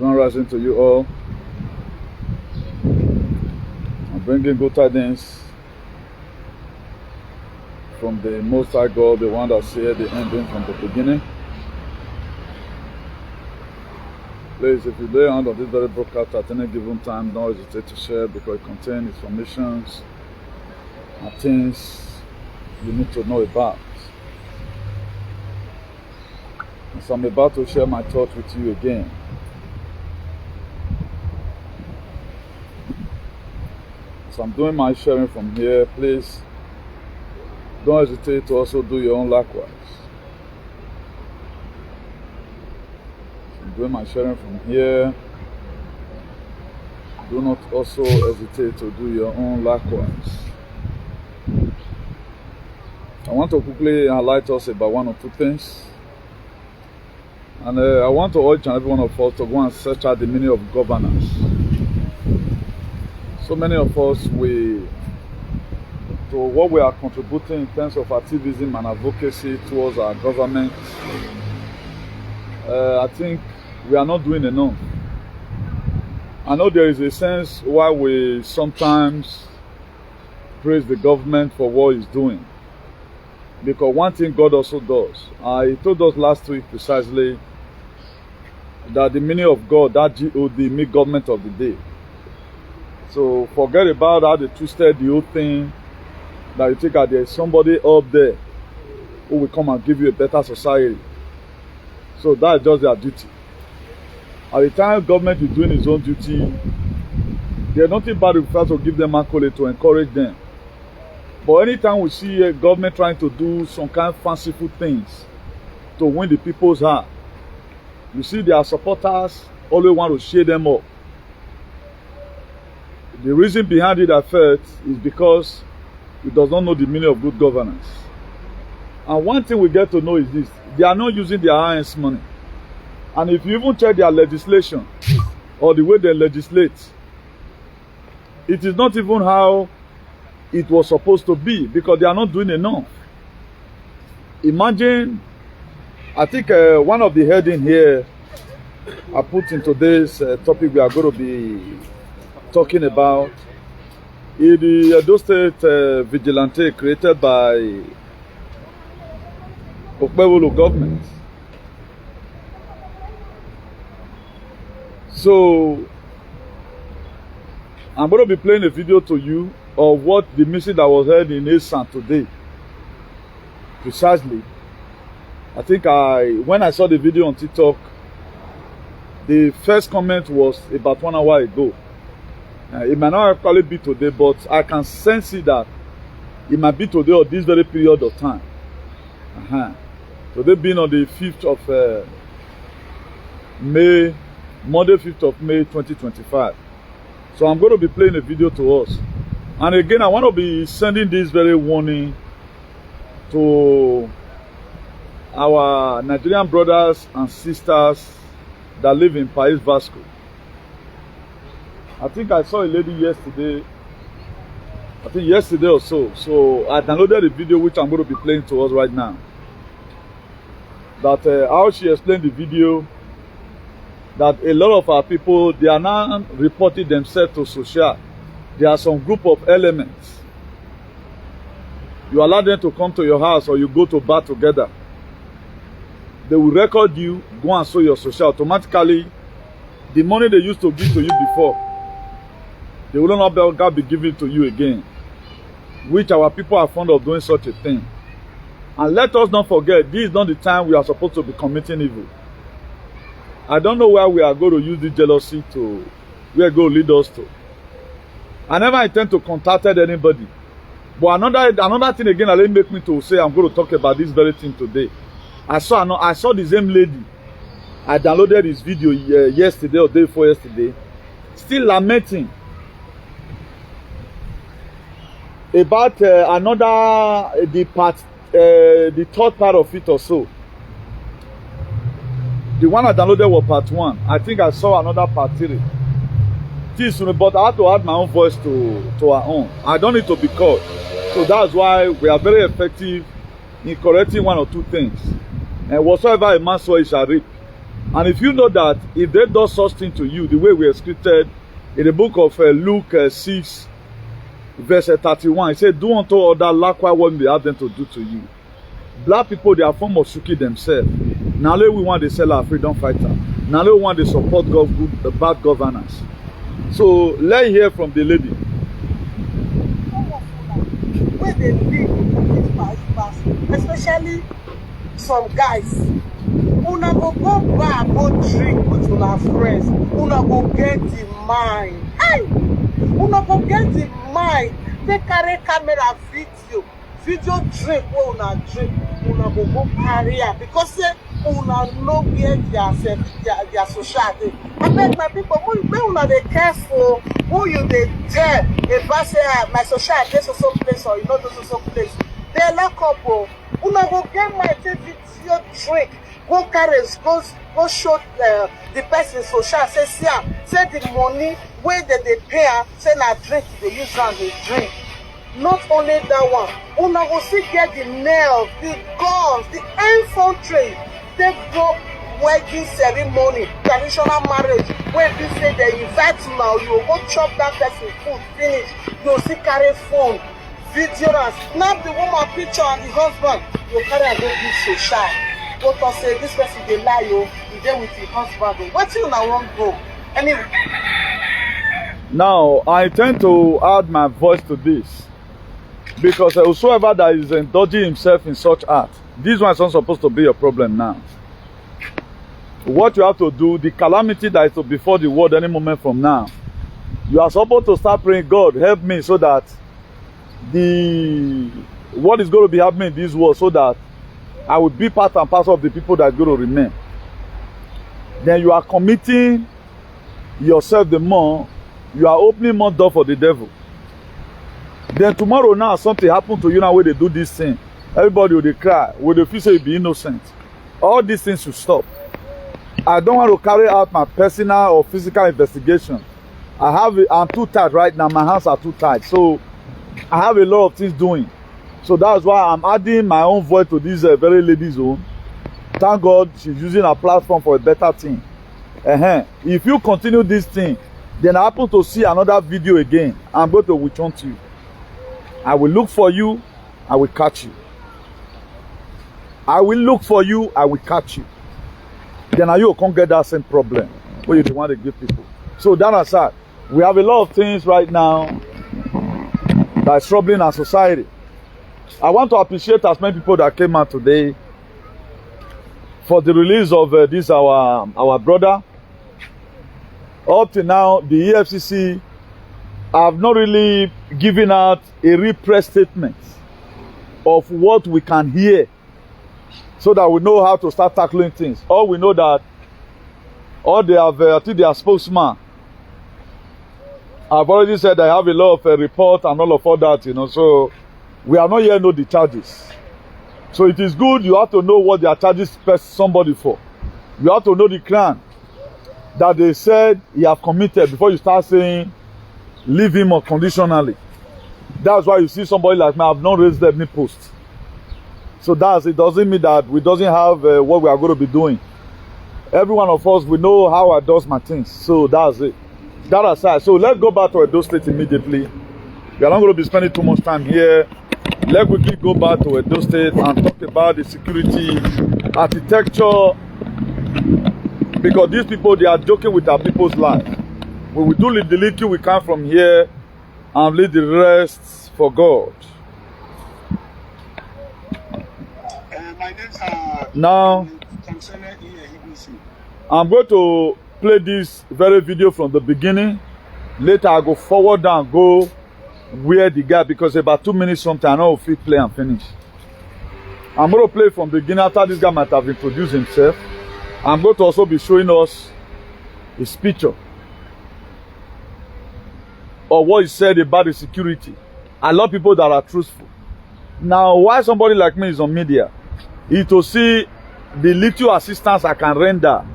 Grand rising to you all. I'm bringing good tidings from the Most High God, the one that said the ending from the beginning. Please, if you lay hand on this very broadcast at any given time, don't hesitate to share because it contains information and things you need to know about. And so I'm about to share my thoughts with you again. So I'm doing my sharing from here. Please don't hesitate to also do your own likewise. So I'm doing my sharing from here. Do not also hesitate to do your own likewise. I want to quickly highlight us about one or two things. And I want to urge every one of us to go and search out the meaning of governance. So many of us, what we are contributing in terms of activism and advocacy towards our government, I think we are not doing enough. I know there is a sense why we sometimes praise the government for what it's doing. Because one thing God also does, He told us last week precisely that the meaning of God, that GOVT, means government of the day. So forget about how they twisted the whole thing, that you think that there's somebody up there who will come and give you a better society. So that's just their duty. At the time government is doing its own duty, there's nothing bad if we to give them accolade to encourage them. But anytime we see a government trying to do some kind of fanciful things to win the people's heart, you see their supporters always want to cheer them up. The reason behind it, I felt, is because it does not know the meaning of good governance. And one thing we get to know is this: they are not using their hands money. And if you even check their legislation or the way they legislate, it is not even how it was supposed to be, because they are not doing enough. Imagine, I think one of the heading here I put in today's topic we are going to be talking about is the Edo State Vigilante created by BHOLO government. So I'm going to be playing a video to you of what the message that was heard in Esan today. Precisely. I think when I saw the video on TikTok, the first comment was about 1 hour ago. It might not actually be today, but I can sense it that it might be today or this very period of time. Today being on the 5th of May, Monday 5th of May 2025. So I'm going to be playing a video to us. And again, I want to be sending this very warning to our Nigerian brothers and sisters that live in PAIS VASCO. I think I saw a lady yesterday, I think yesterday or so. So I downloaded the video which I'm going to be playing to us right now. That how she explained the video, that a lot of our people, they are now reporting themselves to social. There are some group of elements. You allow them to come to your house or you go to bar together. They will record you, go and show your social. Automatically, the money they used to give to you before, they will not be given to you again. Which our people are fond of doing such a thing. And let us not forget, this is not the time we are supposed to be committing evil. I don't know where we are going to use this jealousy to, where it going to lead us to. I never intend to contact anybody. But another thing again that make me to say I'm going to talk about this very thing today. I saw the same lady. I downloaded this video yesterday or day before yesterday, still lamenting about the third part of it or so. The one I downloaded was part 1. I think I saw another part 3. But I had to add my own voice to our own. I don't need to be called. So that's why we are very effective in correcting one or two things. And whatsoever a man sows, he shall reap. And if you know that if they do such thing to you, the way we are scripted in the book of Luke 6, verse 31, it said, do unto others likewise what they have them to do to you. Black people, they are form of shuki themselves. Now we want to sell our freedom fighter. Now we want to support the bad governance. So let's hear from the lady. Where they live in PAIS, especially some guys, una go bar, go drink with una friends, una go get the mind. Hey! Una go get the mind. They carry camera video drink wey una drink, una go carry am because say una no get their social day. I beg my people, make una dey careful who you dey tell about say my social dey so place or you no dey so place. They lock up o. Una go get my take video drink, go carry go show the person social say see am, say the money wey they pay am, say na drink they use am dey drink. Not only that one, una go still get the nails, the guns, the infantry. They go wedding ceremony, traditional marriage, where they say they invite now, you go chop that person food, finish. You still carry phone, video, and snap the woman picture and the husband. You carry and go give social. Go to say this person they lie, you there with the husband. What till I won't go? Anyway. Now I intend to add my voice to this. Because whosoever that is indulging himself in such act, this one is not supposed to be your problem now. What you have to do, the calamity that is to befall the world any moment from now, you are supposed to start praying, God, help me so that what is going to be happening in this world, so that I will be part and parcel of the people that are going to remain. Then you are committing yourself the more, you are opening more door for the devil. Then tomorrow now something happen to you now where they do this thing. Everybody will cry, will they feel say you be innocent. All these things should stop. I don't want to carry out my personal or physical investigation. I'm too tired right now, my hands are too tired. So I have a lot of things doing. So that's why I'm adding my own voice to this very lady's own. Thank God she's using her platform for a better thing. If you continue this thing, then I happen to see another video again, I'm going to witch hunt you. I will look for you, I will catch you. I will look for you, I will catch you. Then you can't get that same problem where you want to give people. So that aside, we have a lot of things right now that is troubling our society. I want to appreciate as many people that came out today for the release of this our brother. Up to now, the EFCC have not really given out a real press statement of what we can hear, so that we know how to start tackling things. All we know that they have, I think their spokesman, I've already said I have a lot of report and all of all that, you know, so we are not yet know the charges. So it is good, you have to know what they are charging somebody for. You have to know the crime that they said he have committed before you start saying leave him unconditionally. That's why you see somebody like me, I have not raised any post. So it doesn't mean that we doesn't have what we are going to be doing. Every one of us, we know how I does my things. So that's it. That aside, so let's go back to Edo State immediately. We are not going to be spending too much time here. Let's quickly go back to Edo State and talk about the security, architecture, because these people, they are joking with our people's life. We will do the little we can from here and leave the rest for God. My name's now, I'm going to play this very video from the beginning. Later, I'll go forward and go where the guy, because about 2 minutes something, I know if he play and finish. I'm going to play from the beginning after this guy might have introduced himself. I'm going to also be showing us his picture or what he said about the security. I love people that are truthful. Now, why somebody like me is on media is to see the little assistance I can render,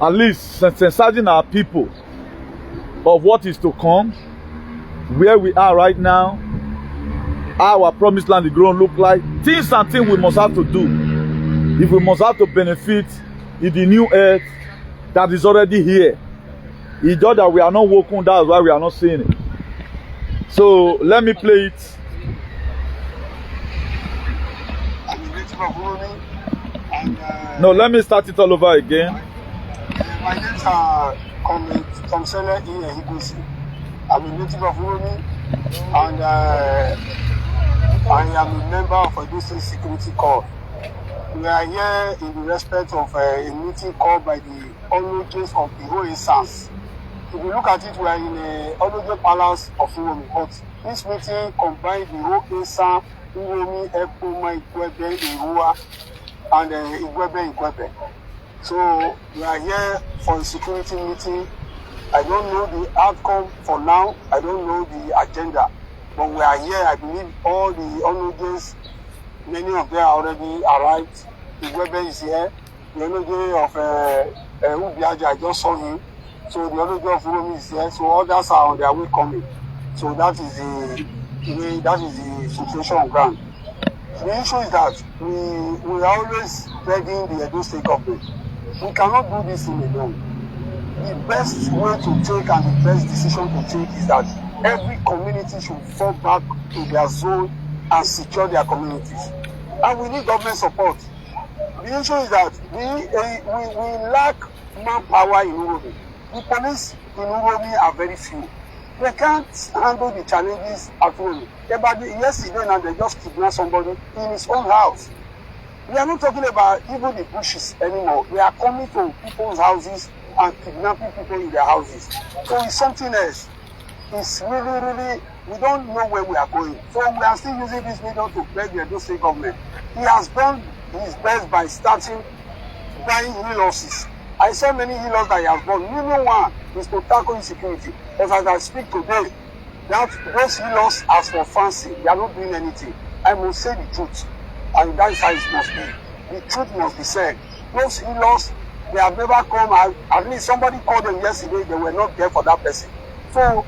at least sensitizing our people of what is to come, where we are right now, how our promised land is going to look like, things and things we must have to do if we must have to benefit in the new earth that is already here. It's just that we are not woken, that's why we are not seeing it. So let me play it. I'm a native of Uromi, and No, let me start it all over again. my name's Comsele Ihigusi. I'm a native of Uromi, and I am a member of a district security corps. We are here in the respect of a meeting called by the Ologes of the OASAS. If you look at it, we are in the Ologe Palace of Uromi, but this meeting combines the OASA, Uromi, Epoma, Igwebe, Irua, and Igwebe, Igwebe. So we are here for a security meeting. I don't know the outcome for now. I don't know the agenda. But we are here. I believe all the Ologes, many of them are already arrived. Igwebe is here. The Ologe of Ubiaja, I just saw him. So the Ologe of Uromi is here. So others are on their way coming. So that is the situation on ground. The issue is that we are always begging the Edo State government. We cannot do this thing alone. The best way to take and the best decision to take is that every community should fall back to their zone and secure their communities. And we need government support. The issue is that we lack manpower in Uromi. The police in Uromi are very few. They can't handle the challenges at Uromi. Yesterday now they just kidnapped somebody in his own house. We are not talking about even the bushes anymore. We are coming to people's houses and kidnapping people in their houses. So it's something else. It's really, we don't know where we are going. So we are still using this medium to beg the Edo State government. He has done his best by starting buying e-losses. I saw many e-losses that he has bought. New one is to tackle insecurity. As I speak today, that those e-losses are for fancy. They are not doing anything. I must say the truth. And that is how it must be. The truth must be said. Those e-losses, they have never come out. At least somebody called them yesterday, they were not there for that person. So,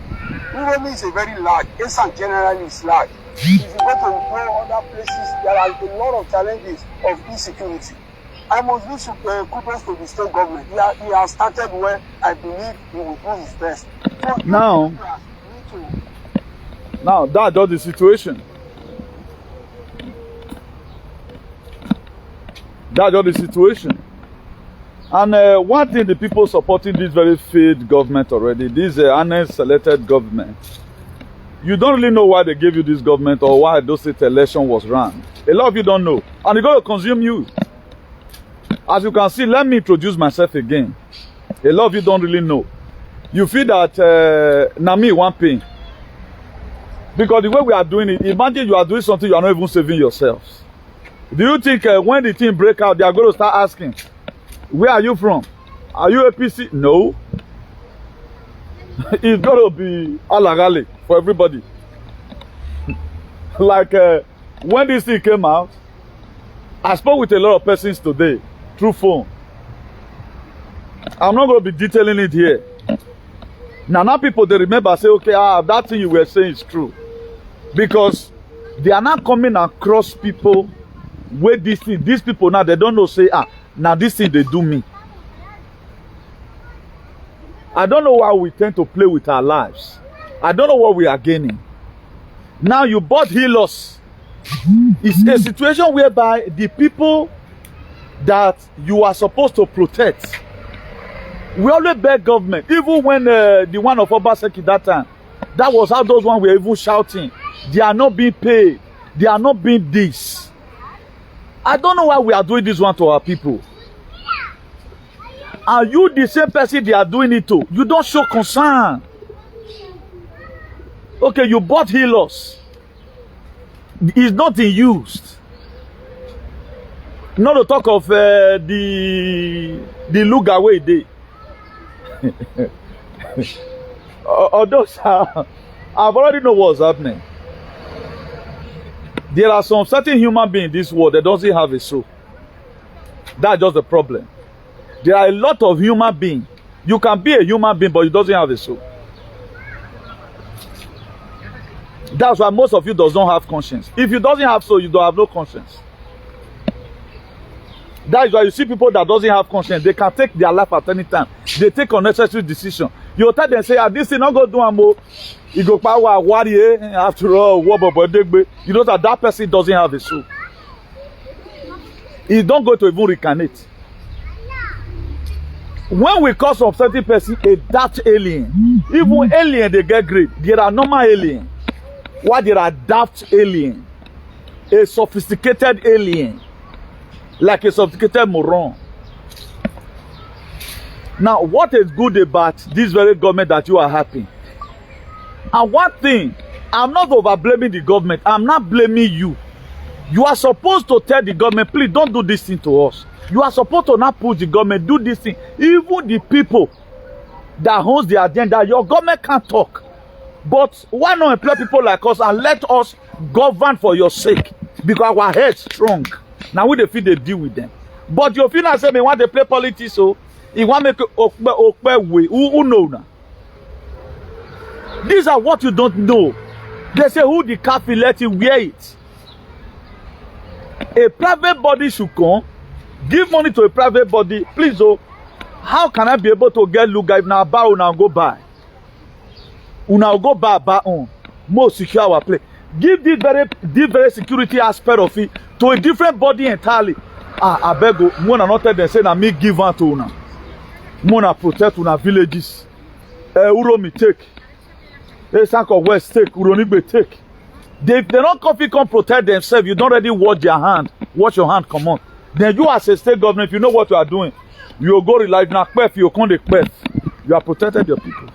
Uromi is a very large. Esan generally is large. If you go to other places, there are a lot of challenges of insecurity. I must give kudos to the state government. He has started where I believe he will do his best. So Now that's just the situation. That's just the situation. And one thing the people supporting this very failed government already, this unselected government, you don't really know why they gave you this government or why those state election was run. A lot of you don't know. And it's going to consume you. As you can see, let me introduce myself again. A lot of you don't really know. You feel that Nami one pain. Because the way we are doing it, imagine you are doing something you are not even saving yourselves. Do you think when the team break out, they are going to start asking, where are you from? Are you a PC? No. It's got to be alagale for everybody. Like when this thing came out, I spoke with a lot of persons today through phone. I'm not going to be detailing it here. Now people, they remember, say, okay, that thing you were saying is true. Because they are not coming across people where these people now, they don't know, say, now this thing they do me. I don't know why we tend to play with our lives. I don't know what we are gaining. Now you bought healers. It's a situation whereby the people that you are supposed to protect, we always beg government. Even when the one of Obaseki that time, that was how those ones were even shouting. They are not being paid. They are not being this. I don't know why we are doing this one to our people. Are you the same person they are doing it to? You don't show concern. Okay, you bought healers. It's not in used. Not to talk of the look away day. Although I've already know what's happening. There are some certain human beings in this world that doesn't have a soul. That's just the problem. There are a lot of human beings. You can be a human being, but you doesn't have a soul. That's why most of you does not have conscience. If you doesn't have soul, you don't have no conscience. That is why you see people that doesn't have conscience. They can take their life at any time. They take unnecessary decision. You tell them, say, this thing not go do more. You go power warrior after all. You know that person doesn't have a soul. He don't go to even reincarnate. When we call some certain person a daft alien, even alien they get great. There are normal alien. Why there are daft alien? A sophisticated alien. Like a sophisticated moron. Now, what is good about this very government that you are happy? And one thing, I'm not over blaming the government. I'm not blaming you. You are supposed to tell the government, please don't do this thing to us. You are supposed to not push the government, do this thing. Even the people that owns the agenda, your government can't talk. But why not employ people like us and let us govern for your sake? Because our head is strong. Now we feel they deal with them. But your feel say me want to play politics, so he want to make way. Who know now? These are what you don't know. They say who the coffee let you wear it. A private body should come, give money to a private body. Please, oh, how can I be able to get look if now buy una go buy? Una go buy on more secure our place. Give this very security aspect of it to a different body entirely. I beg you, Mona not tell them say na me give one to una. Mona protect una villages. Uromi take. Sanko West take. Uronigbe take. They don't come protect themselves. You don't already wash your hand. Wash your hand, come on. Then you as a state government, if you know what you are doing, you go rely na pef, you come the pef. You are protected your people.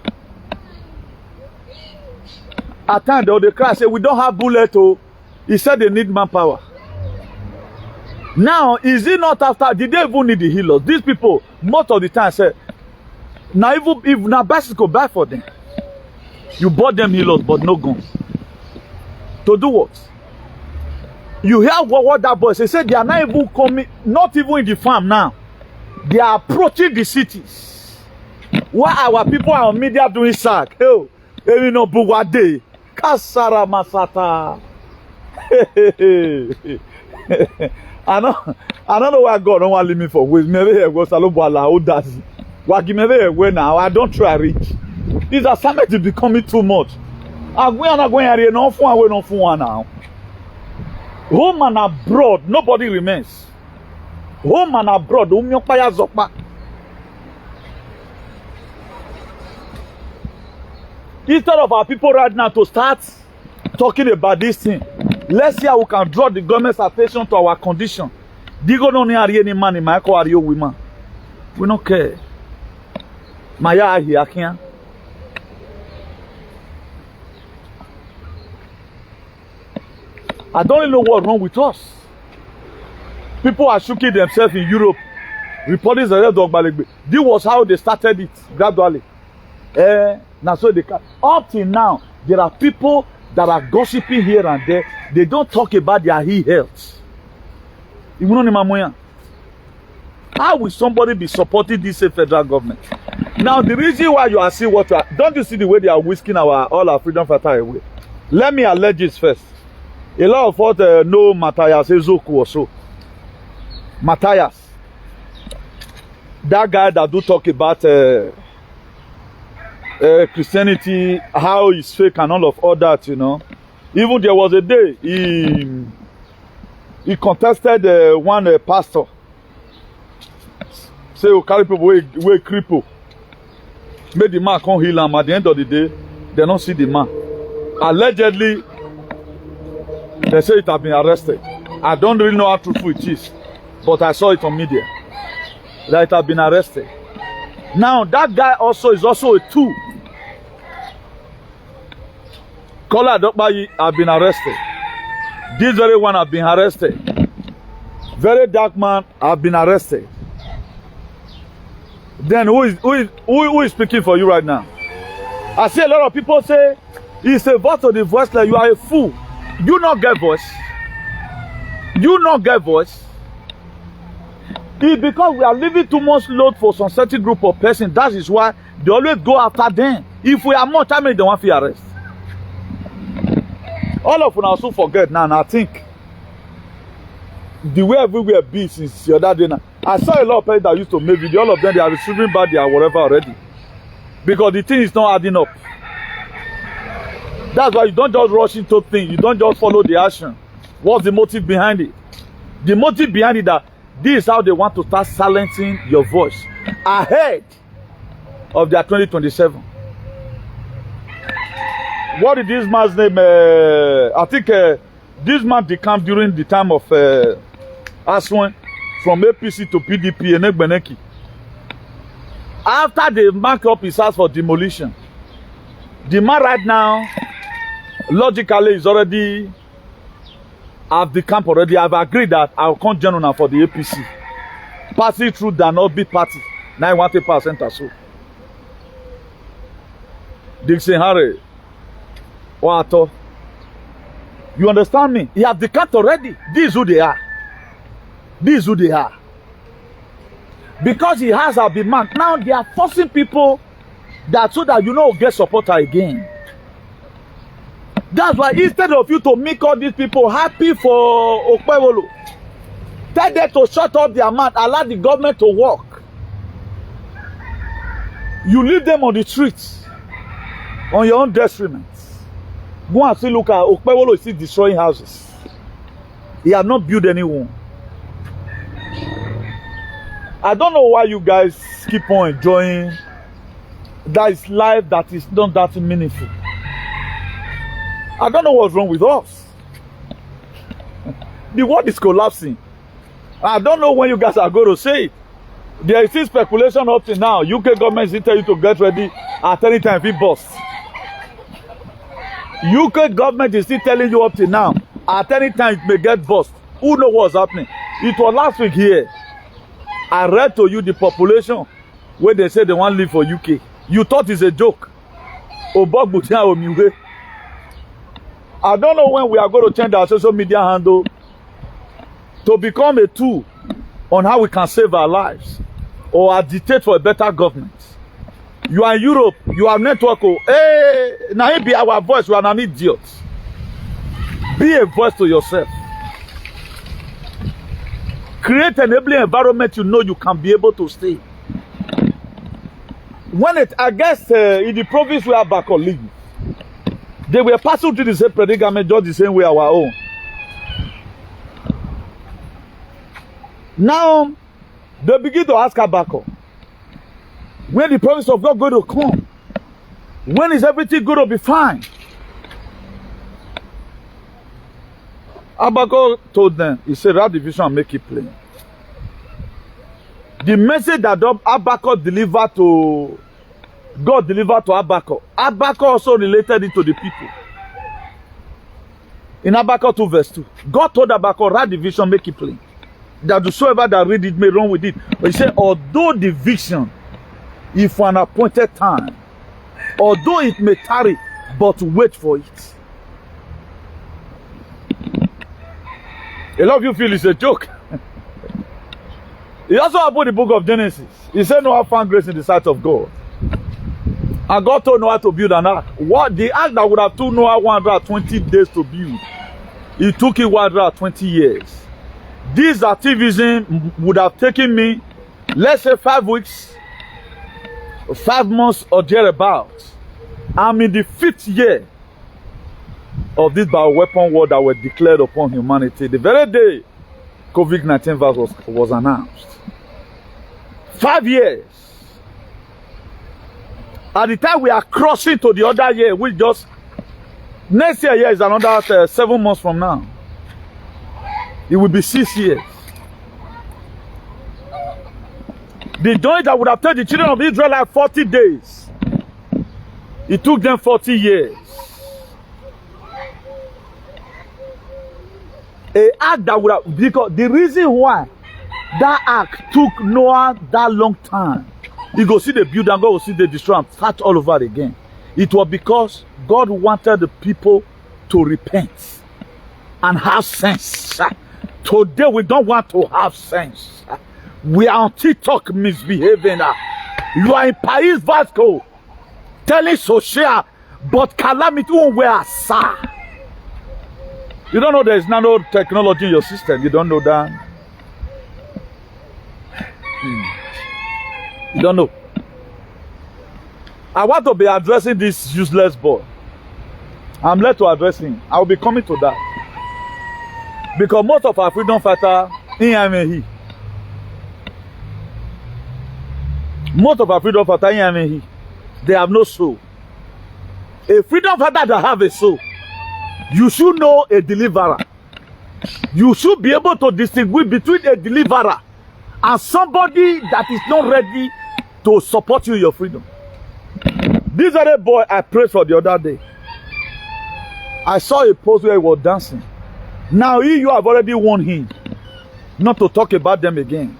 At times they cry say we don't have bullet. Oh, he said they need manpower. Now is it not after? Did they even need the healers? These people most of the time say, now even if na bicycle buy for them, you bought them healers but no guns. To do what? You hear what that boy say? Say they are not even coming, not even in the farm now. They are approaching the cities. Why our people are on media doing sack? Oh, you know, Buwade, Kasara Masata. I don't know why God don't want to leave me for ways. Maybe I go Salobala, who does it? Wagi maybe away now. I don't try reach. These assignments is becoming too much. I'm not going to no fun away no fun now. Home and abroad, nobody remains. Home and abroad, instead of our people right now to start talking about this thing, let's see how we can draw the government's attention to our condition. Digo no ni ari any man in my car, women. We don't care. Maya here, can't. I don't really know what's wrong with us. People are shooking themselves in Europe. Reporting the dog balegbe. This was how they started it gradually. Now so they can. Up till now, there are people that are gossiping here and there. They don't talk about their health. How will somebody be supporting this federal government? Now the reason why you are seeing what you are, don't you see the way they are whisking all our freedom fighter away? Let me allege this first. A lot of us know Matthias Ezoku or so. Matthias. That guy that do talk about Christianity, how it's fake and all of all that, you know. Even there was a day he contested one pastor. Say, you carry people way cripple. Make the man come heal him. At the end of the day, they don't see the man. Allegedly, they say it has been arrested. I don't really know how truthful it is, but I saw it on media that it has been arrested. Now that guy also is also a tool. Kola Adokbayi have been arrested. This very one have been arrested. Very dark man have been arrested. Then who is speaking for you right now? I see a lot of people say it's a vote of the voiceless. You are a fool. You not get voice. You not get voice. It's because we are leaving too much load for some certain group of persons. That is why they always go after them. If we are much, I mean they want to arrest. All of us also forget now. And I think the way everywhere be since the other day now. I saw a lot of people that used to make video. All of them, they are receiving bad or whatever already. Because the thing is not adding up. That's why you don't just rush into things. You don't just follow the action. What's the motive behind it? The motive behind it that this is how they want to start silencing your voice ahead of their 2027. What is this man's name? I think this man decamped during the time of Aswan from APC to PDP and Egbeneki. After they mark up his house for demolition, the man right now, logically, is already at the camp already. I've agreed that I'll come join on for the APC. Party through than not big party. 91% or so. Dixon Harry. What? You understand me? He have the cat already. This is who they are. This is who they are. Because he has a big man. Now they are forcing people that so that you know get supporter again. That's why instead of you to make all these people happy for Okpebolo, tell them to shut up their mouth, allow the government to work. You leave them on the streets on your own detriment. Go and see, look at Okpebolo is still destroying houses. He has not built anyone. I don't know why you guys keep on enjoying that is life that is not that meaningful. I don't know what's wrong with us. The world is collapsing. I don't know when you guys are going to say it. There is still speculation up to now. UK government is telling you to get ready at any time if it busts. UK government is still telling you up to now at any time it may get bust. Who knows what's happening? It was last week here. I read to you the population where they say they want to live for UK. You thought it's a joke. I don't know when we are going to change our social media handle to become a tool on how we can save our lives or agitate for a better government. You are in Europe, you are network. Hey, now be our voice, you are an idiot. Be a voice to yourself. Create an enabling environment you know you can be able to stay. When it, I guess, in the province where Abako live, they were passing through the same predicament just the same way our own. Now, they begin to ask Abako, when the promise of God going to come? When is everything going to be fine? Abako told them, he said, write the vision and make it plain. The message that Abako delivered to, God delivered to Abako, Abako also related it to the people. In Abako 2 verse 2, God told Abako, write the vision, make it plain. That whosoever that read it may run with it. But he said, although the vision, if for an appointed time, although it may tarry, but wait for it. A lot of you feel it's a joke. He also about the book of Genesis. He said Noah found grace in the sight of God. And God told Noah to build an ark. What the ark that would have took Noah 120 days to build, it took him 120 years. This activism would have taken me, let's say 5 weeks, 5 months or thereabouts. I'm in the 5th year of this bioweapon war that were declared upon humanity. The very day COVID-19 virus was announced. 5 years. At the time we are crossing to the other year, we just, next year is another 7 months from now. It will be 6 years. The journey that would have taken the children of Israel like 40 days. It took them 40 years. An act that would have, because the reason why that act took Noah that long time, you go see the build and God will see the destroy and start all over again. It was because God wanted the people to repent and have sense. Today we don't want to have sense. We are on TikTok misbehaving. You are in PAIS VASCO telling social, but calamity won't wear a sa. You don't know there is nanotechnology in your system. You don't know that. You don't know. I want to be addressing this useless boy. I'm led to address him. I will be coming to that. Because most of our freedom fighters, most of our freedom fighters, they have no soul. A freedom fighter that have a soul, you should know a deliverer. You should be able to distinguish between a deliverer and somebody that is not ready to support you in your freedom. This other boy I prayed for the other day, I saw a post where he was dancing. Now you have already warned him not to talk about them again.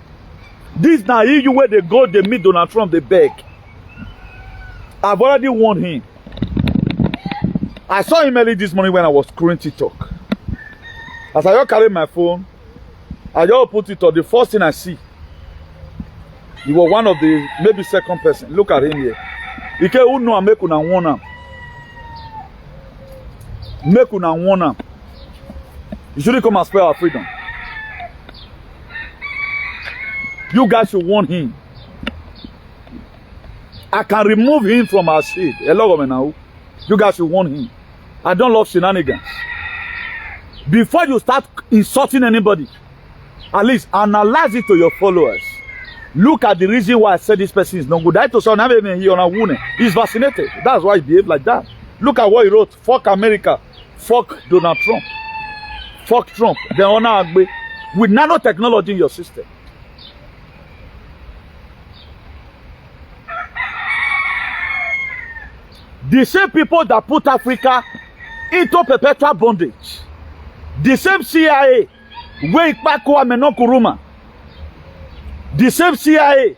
This now you where they go, they meet Donald Trump, they beg. I've already warned him. I saw him early this morning when I was scrolling TikTok. As I just carried my phone, I just put it on. The first thing I see, he was one of the maybe second person. Look at him here. He can who know make una warn am. Make una warn am. You shouldn't come and spare our freedom. You guys should warn him. I can remove him from our shade. You guys should warn him. I don't love shenanigans. Before you start insulting anybody, at least analyze it to your followers. Look at the reason why I said this person is not good. He's vaccinated. That's why he behaved like that. Look at what he wrote. Fuck America. Fuck Donald Trump. Fuck Trump. The honor with nanotechnology in your system. The same people that put Africa into perpetual bondage. The same CIA where Ikpako Amenokuruma. The same CIA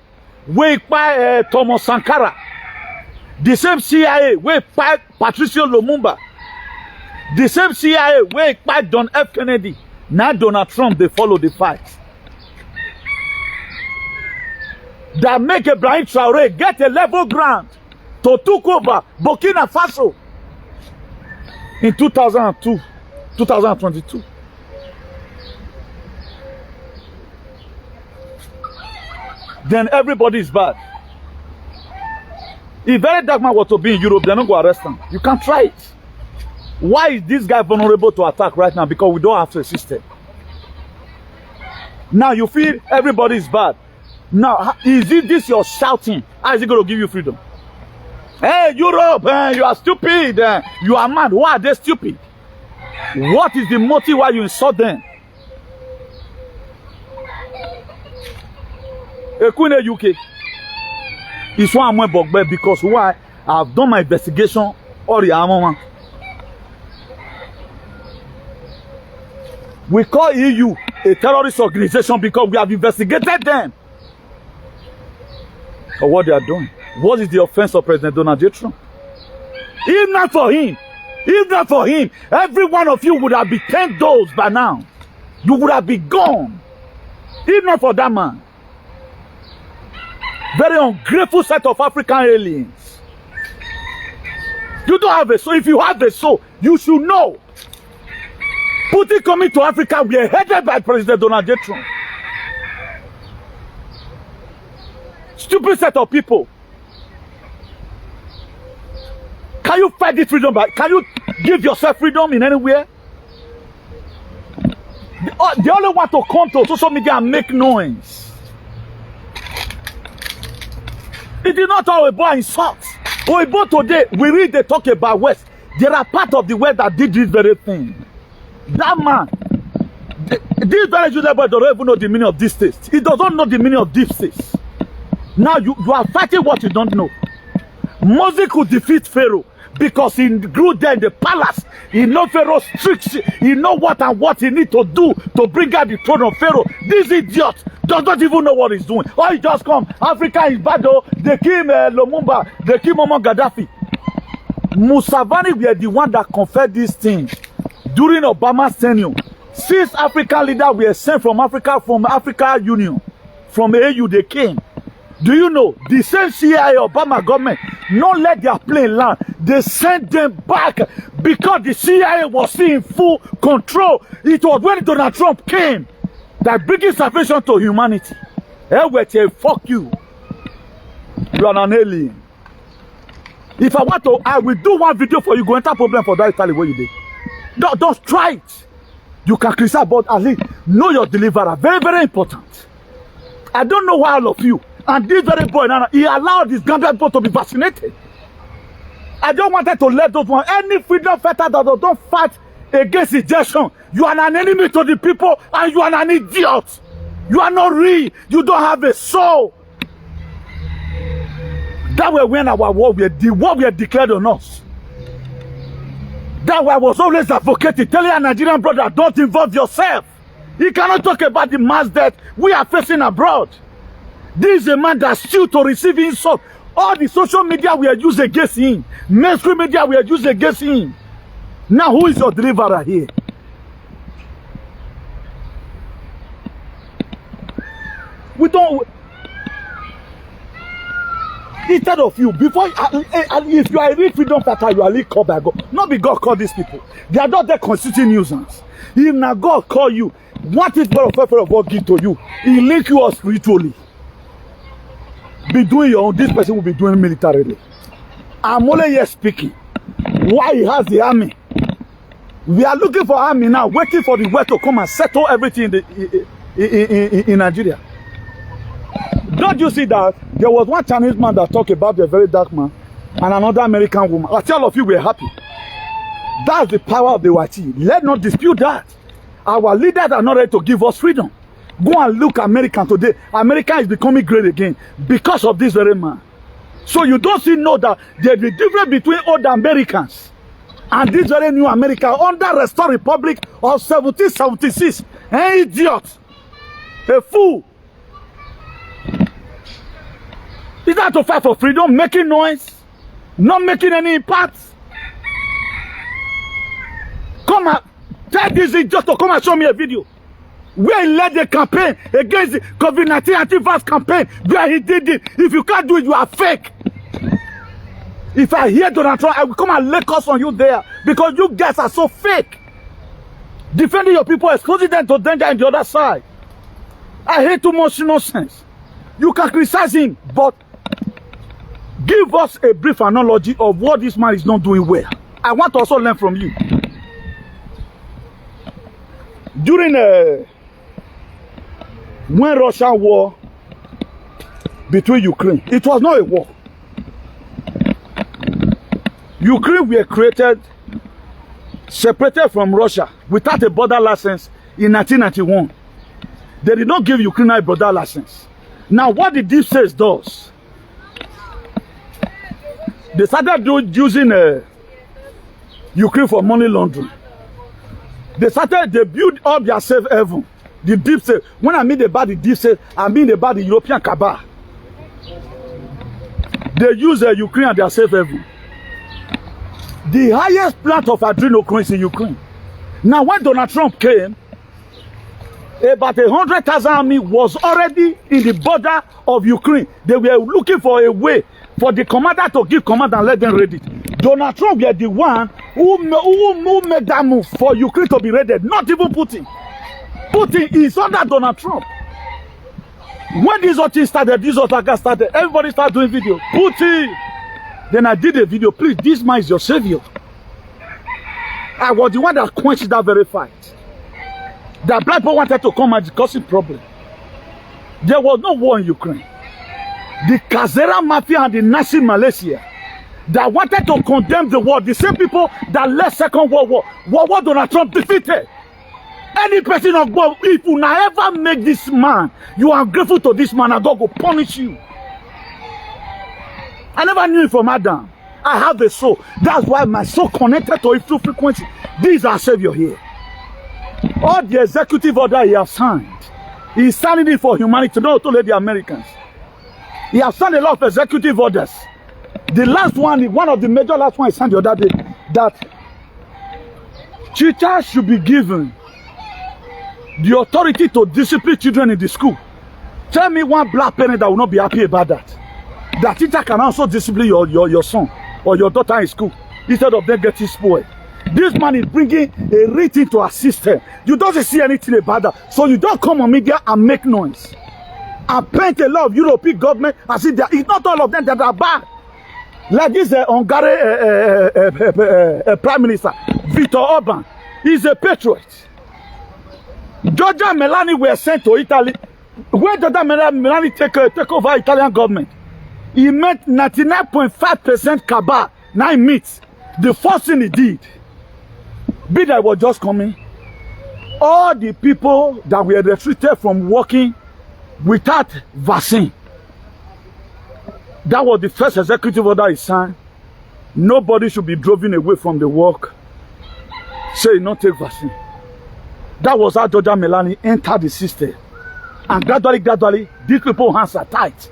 where Thomas Sankara. The same CIA where Patriots Lumumba. The same CIA where John F. Kennedy. Now Donald Trump, they follow the fight. That make Ibrahim Traoré get a level ground to took over Burkina Faso in 2002, 2022. Then everybody is bad. If very dark man were to be in Europe, they're not going to arrest him. You can't try it. Why is this guy vulnerable to attack right now? Because we don't have a system. Now you feel everybody is bad. Now, is it this you're shouting? How is it going to give you freedom? Hey, Europe, you are stupid. You are mad. Why are they stupid? What is the motive why you insult them? Ekune UK is one more bugbear because why? I've done my investigation or the armament. We call EU a terrorist organization because we have investigated them for what they are doing. What is the offense of President Donald J. Trump? If not for him, every one of you would have been 10 doses by now. You would have been gone. If not for that man. Very ungrateful set of African aliens. You don't have a soul. If you have a soul, you should know. Putin coming to Africa, we are headed by President Donald J. Trump. Stupid set of people. Can you fight this freedom back? Can you give yourself freedom in anywhere? They only want to come to social media and make noise. It is not all about insult. But today, we read they talk about West. There are part of the West that did this very thing. That man, this very Judah boy doesn't even know the meaning of this taste. He doesn't know the meaning of deep states. Now you are fighting what you don't know. Moses could defeat Pharaoh because he grew there in the palace. He knows Pharaoh's tricks. He knows what and what he needs to do to bring out the throne of Pharaoh. This idiot does not even know what he's doing. Oh, he just come. Africa is bad though. They kill Lumumba. They kill Muammar Gaddafi. Museveni were the one that conferred these things during Obama's tenure. 6 African leaders were sent from Africa Union. From AU they came. Do you know the same CIA Obama government not let their plane land? They sent them back because the CIA was still in full control. It was when Donald Trump came that bringing salvation to humanity. Fuck you. You are an alien. If I want to, I will do one video for you. Go enter problem for that Italy where you did. Don't try it. You can criticize, but at least know your deliverer. Very, very important. I don't know why all of you and this very boy now he allowed his grandparents people to be vaccinated. I don't want to let those one any freedom fighter that don't fight against injection. You are an enemy to the people and you are an idiot. You are not real. You don't have a soul. That way when our war we declared on us. That way I was always advocating, telling a Nigerian brother, don't involve yourself. He cannot talk about the mass death we are facing abroad. This is a man that's still to receive insult. All the social media we are using against him. Mainstream media we are using against him. Now who is your deliverer here? We don't... Instead of you, before if you are a real freedom fighter, you are really called by God. Not be God call these people. They are not there constituting nuisance. If now God call you, what is God of God give to you? He link you up spiritually. Be doing your own. This person will be doing militarily. I'm only here speaking. Why he has the army? We are looking for army now, waiting for the West to come and settle everything in Nigeria. Don't you see that there was one Chinese man that talked about the very dark man and another American woman? I tell all of you we're happy. That's the power of the YT. Let's not dispute that. Our leaders are not ready to give us freedom. Go and look American today. America is becoming great again because of this very man. So you don't see know that there's a difference between old Americans and this very new America under Restore Republic of 1776. An idiot. A fool. Is that to fight for freedom? Making noise? Not making any impact? Come and tell this just to come and show me a video where he led the campaign against the COVID-19 anti-vax campaign, where he did it. If you can't do it, you are fake. If I hear Donald Trump, I will come and lay curse on you there because you guys are so fake. Defending your people, exposing them to danger on the other side. I hate too much nonsense. You can criticize him, but give us a brief analogy of what this man is not doing well. I want to also learn from you. During when Russia war between Ukraine, it was not a war. Ukraine were created, separated from Russia without a border license in 1991. They did not give Ukraine a border license. Now what the deep state does, they started using Ukraine for money laundering. They built up their safe haven. The deep state. When I mean about the deep state, I mean about the European cabal. They use Ukraine and their safe haven. The highest plant of adrenochrome is in Ukraine. Now when Donald Trump came, about 100,000 army was already in the border of Ukraine. They were looking for a way for the commander to give command and let them raid it. Donald Trump was the one who made that move for Ukraine to be raided, not even Putin. Putin is under Donald Trump. When this whole thing started, this whole saga started, everybody started doing video. Putin! Then I did a video, please, this man is your savior. I was the one that quenched that very fight. The black people wanted to come and discuss the problem. There was no war in Ukraine. The Kazera Mafia and the Nazi Malaysia that wanted to condemn the war, the same people that led Second World War, what Donald Trump defeated. Any person of God, if you ever make this man, you are grateful to this man and God will punish you. I never knew it from Adam. I have a soul. That's why my soul connected to it through frequency. This is our Savior here. All the executive order he has signed, he is signing it for humanity, not only the Americans. He has signed a lot of executive orders. The last one, one of the major last one he signed the other day, that teachers should be given the authority to discipline children in the school. Tell me one black parent that will not be happy about that. That teacher can also discipline your son or your daughter in school instead of them getting spoiled. This man is bringing a rating to our system. You don't see anything about that. So you don't come on media and make noise. And paint a lot of European government as if it's not all of them that are bad. Like this Hungary Prime Minister, Viktor Orban, he's a patriot. Giorgia Meloni were sent to Italy. When Giorgia Meloni take over Italian government, he met 99.5% cabal. Now he meets. The first thing he did, be that was just coming, all the people that were restricted from working without vaccine. That was the first executive order he signed. Nobody should be driven away from the work. Say not take vaccine. That was how Giorgia Meloni entered the system. And gradually, these people's hands are tight.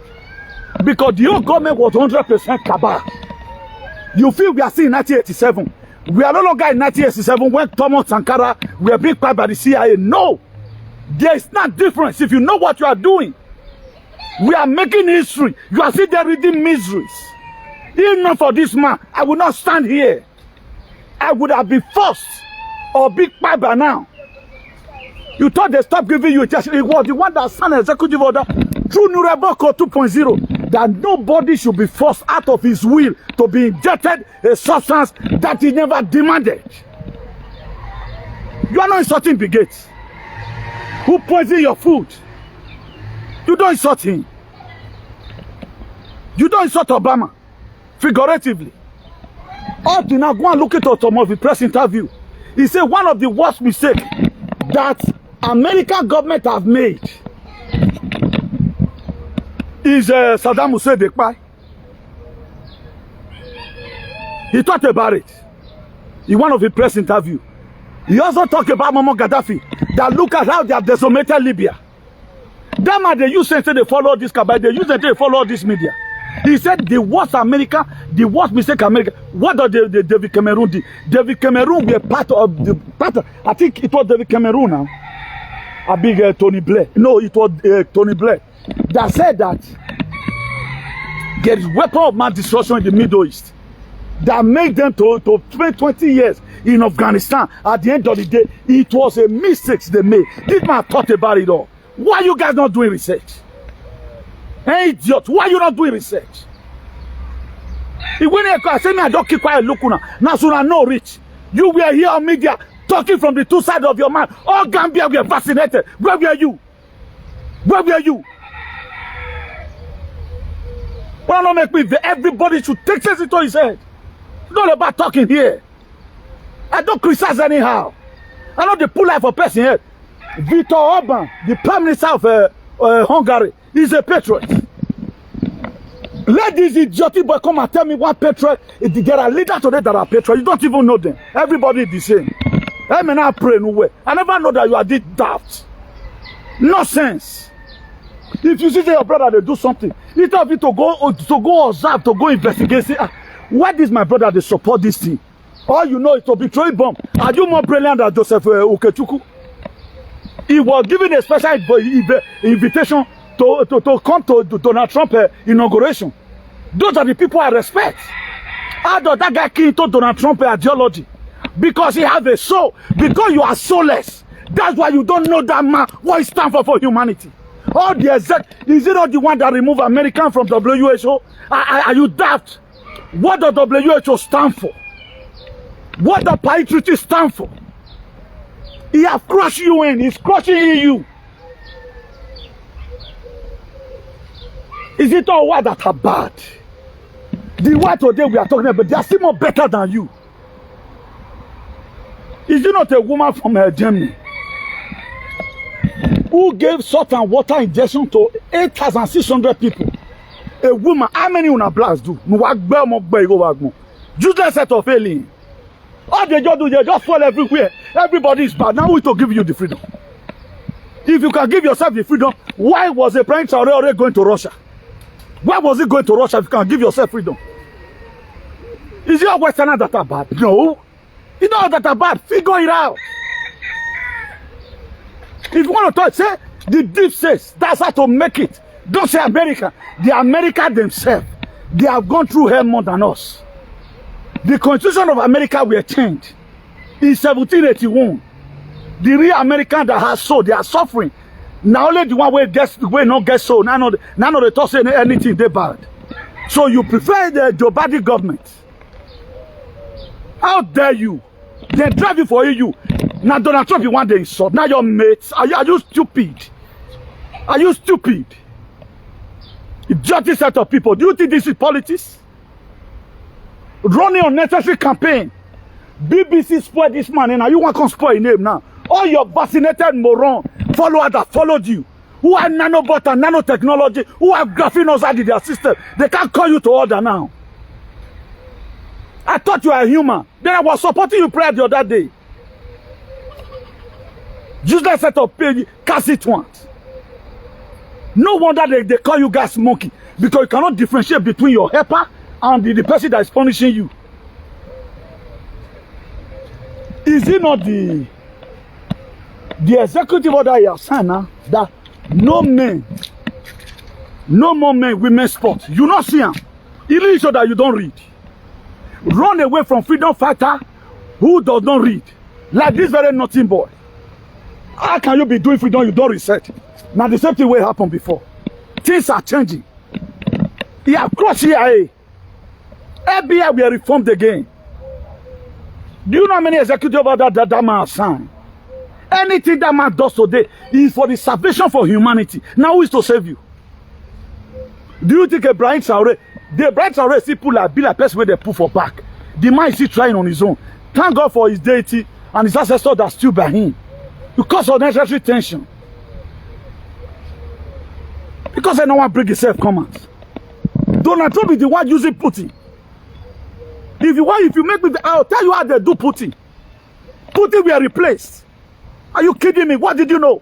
Because the whole government was 100% cabal. You feel we are still in 1987. We are no longer in 1987 when Thomas Sankara were being quiet by the CIA. No! There is not difference if you know what you are doing. We are making history. You are still there reading miseries. If not for this man, I would not stand here. I would have been forced or big quiet by now. You thought they stopped giving you a chance. It was the one that signed an executive order through Nuremberg Code 2.0 that nobody should be forced out of his will to be injected a substance that he never demanded. You are not insulting Bill Gates, who poisoned your food. You don't insult him. You don't insult Obama, figuratively. Up to now, go and look at some of the press interview. He said one of the worst mistakes that American government have made is Saddam Hussein Dekpai. He talked about it in one of the press interview. He also talked about Muammar Gaddafi, that look at how they have decimated Libya. That man, they use until they follow this cabal, they use until they follow this media. He said the worst America, the worst mistake America. What did the David Cameron do? David Cameron were part of the I think it was David Cameron now. A big Tony Blair. No, it was Tony Blair that said that there is weapon of mass destruction in the Middle East that made them to spend 20 years in Afghanistan. At the end of the day, it was a mistake they made. This man thought about it all. Why are you guys not doing research? Hey, idiot, why are you not doing research? If when I say me, I don't keep quiet looking now, so I know rich. You were here on media talking from the two sides of your mouth. All Gambia were vaccinated. Where were you? Where were you? Why not make me? Everybody should take sense into his head. It's not about talking here. I don't criticize anyhow. I know the pull life of person here. Viktor Orban, the Prime Minister of Hungary, is a patriot. Let this idiotic boy come and tell me what patriot. There are leaders today that are patriots. You don't even know them. Everybody is the same. I may not pray no way. I never know that you are this daft. Nonsense. If you see your brother they do something, it's time to go observe, to go investigate. Say, why does my brother they support this thing? All you know is to betray bomb. Are you more brilliant than Joseph Okechukwu? He was given a special invitation to come to Donald Trump inauguration. Those are the people I respect. How does that guy key into Donald Trump ideology? Because he has a soul. Because you are soulless. That's why you don't know that man what he stands for humanity. All the is it not the one that removed American from WHO? Are you daft? What does WHO stand for? What does Patriots stand for? He has crushed UN. He's crushing EU. Is it all white that are bad? The white today we are talking about, they are still more better than you. Is it not a woman from Germany who gave salt and water injection to 8,600 people? A woman, how many una blacks do? Useless set of alien. All they just do, they just fall everywhere. Everybody is bad. Now we to give you the freedom. If you can give yourself the freedom, why was the Prince already going to Russia? Why was he going to Russia if you can give yourself freedom? Is your Westerners that are bad? No. You know that are bad. Figure it out. If you want to talk, say, The deep states, that's how to make it. Don't say America. The America themselves, they have gone through hell more than us. The Constitution of America were changed in 1781. The real American that has soul, they are suffering. Now only the one where not get soul. None of the talk say anything they bad. So you prefer the Joe Biden government? How dare you? They drive you for you. Now Donald Trump, you want to insult. Now your mates, are you stupid? Are you stupid? Dirty set of people. Do you think this is politics? Running unnecessary campaign. BBC spoiled this man, and now you want to spoil his name now. All your vaccinated moron followers that followed you, who have nanobot and nanotechnology, who have graphene outside in their system, they can't call you to order now. I thought you were a human. Then I was supporting you prayer the other day. Useless set of page, cast it once. No wonder they call you guys monkey, because you cannot differentiate between your helper and the person that is punishing you. Is it not the executive order you have signed now that no more men, women sport? You not see them. It really show that you don't read. Run away from freedom fighter who does not read. Like this very nothing boy. How can you be doing freedom you don't research? Now the same thing will happen before. Things are changing. You have crossed CIA. FBI will reformed again. Do you know how many executive orders that man has signed? Anything that man does today is for the salvation for humanity. Now who is to save you? Do you think Ibrahim Traore, the Ibrahim Traore see pull like be like person where they pull for back? The man is still trying on his own. Thank God for his deity and his ancestors that stood by him. Because of necessary tension. Because I don't want to bring himself comments. Donald Trump is the one using Putin. If you make me, I'll tell you how they do Putin. Putin will replace. Are you kidding me? What did you know?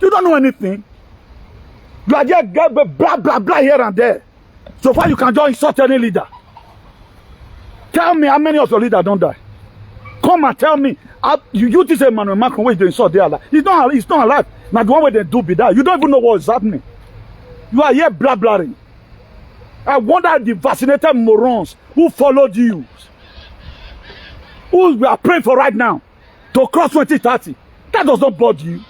You don't know anything. You are just blah, blah, blah here and there. So far you can just insult any leader. Tell me how many of your leaders don't die. Come and tell me. You think Emmanuel Macron where you insult their life. He's not alive. Now the one where they do be that. You don't even know what is happening. You are here blah, blabbing. I wonder the vaccinated morons who followed you, who we are praying for right now, to cross 2030. That does not bother you.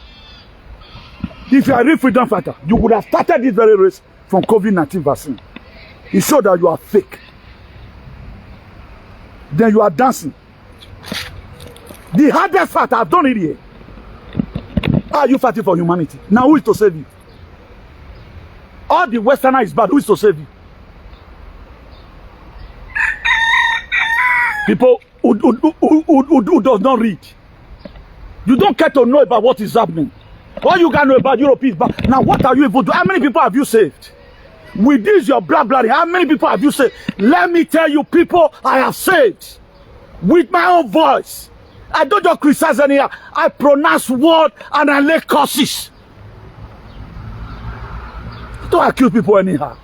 If you are a real freedom fighter, you would have started this very race from COVID-19 vaccine. It showed that you are fake. Then you are dancing. The hardest fight, I've done it here. How are you fighting for humanity? Now who is to save you? All the Westerner is bad. Who is to save you? People who does not read. You don't care to know about what is happening. All you can know about Europe is bad. Now what are you able to do? How many people have you saved? With this your blah blah, how many people have you saved? Let me tell you, people I have saved. With my own voice. I don't just criticize anyhow. I pronounce word and I lay curses. Don't accuse people anyhow.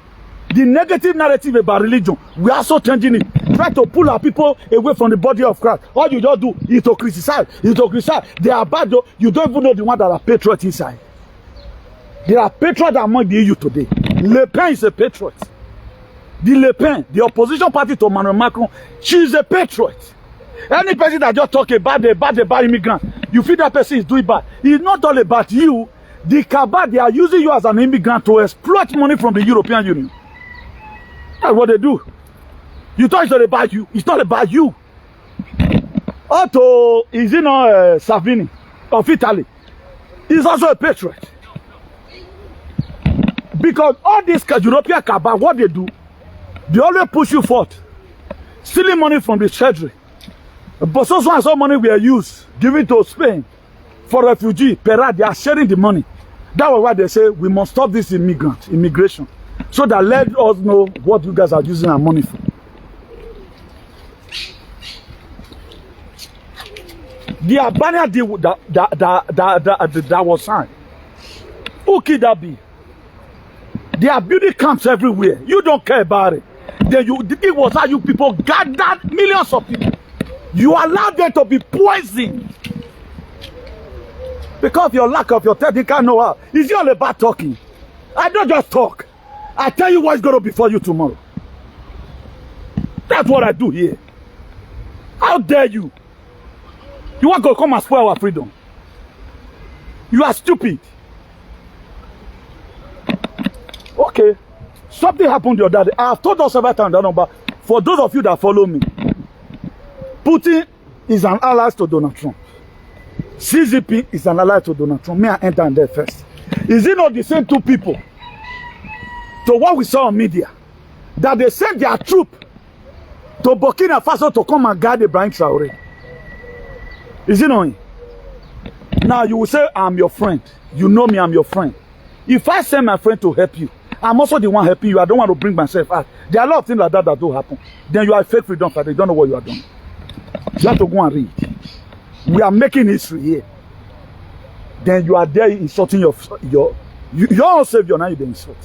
The negative narrative about religion, we are also changing it. Try to pull our people away from the body of Christ. All you just do is to criticize. They are bad though. You don't even know the one that are patriots inside. There are patriots among the EU today. Le Pen is a patriot. The Le Pen, the opposition party to Emmanuel Macron, she is a patriot. Any person that just talk about the immigrant, you feel that person is doing bad. It's not all about you. The cabal, they are using you as an immigrant to exploit money from the European Union. That's what they do. You thought it's not about you. It's not about you. Otto, is it not Salvini of Italy? He's also a patriot. Because all these European cabal, what they do, they always push you forth. Stealing money from the treasury. But so and so money we are used, giving to Spain for refugee, Perat, they are sharing the money. That was why they say we must stop this immigration. So that let us know what you guys are using our money for. The Albania deal that was signed. Who could that be? They are building camps everywhere. You don't care about it. Then it was how you people gathered millions of people. You allowed them to be poisoned. Because of your lack of your technical know-how. It's all about talking. I don't just talk. I tell you what's going to be for you tomorrow. That's what I do here. How dare you? You want to come and spoil our freedom? You are stupid. Okay. Something happened the other day. I have told us several times that number. For those of you that follow me, Putin is an ally to Donald Trump. CZP is an ally to Donald Trump. May I enter in there first? Is it not the same two people? To what we saw on media, that they sent their troop to Burkina Faso to come and guard Ibrahim Traoré. Is it not? Now you will say, I'm your friend. You know me, I'm your friend. If I send my friend to help you, I'm also the one helping you. I don't want to bring myself out. There are a lot of things like that that do happen. Then you are a fake freedom fighter. You don't know what you are doing. You have to go and read. We are making history here. Then you are there insulting your own savior. Now you insult.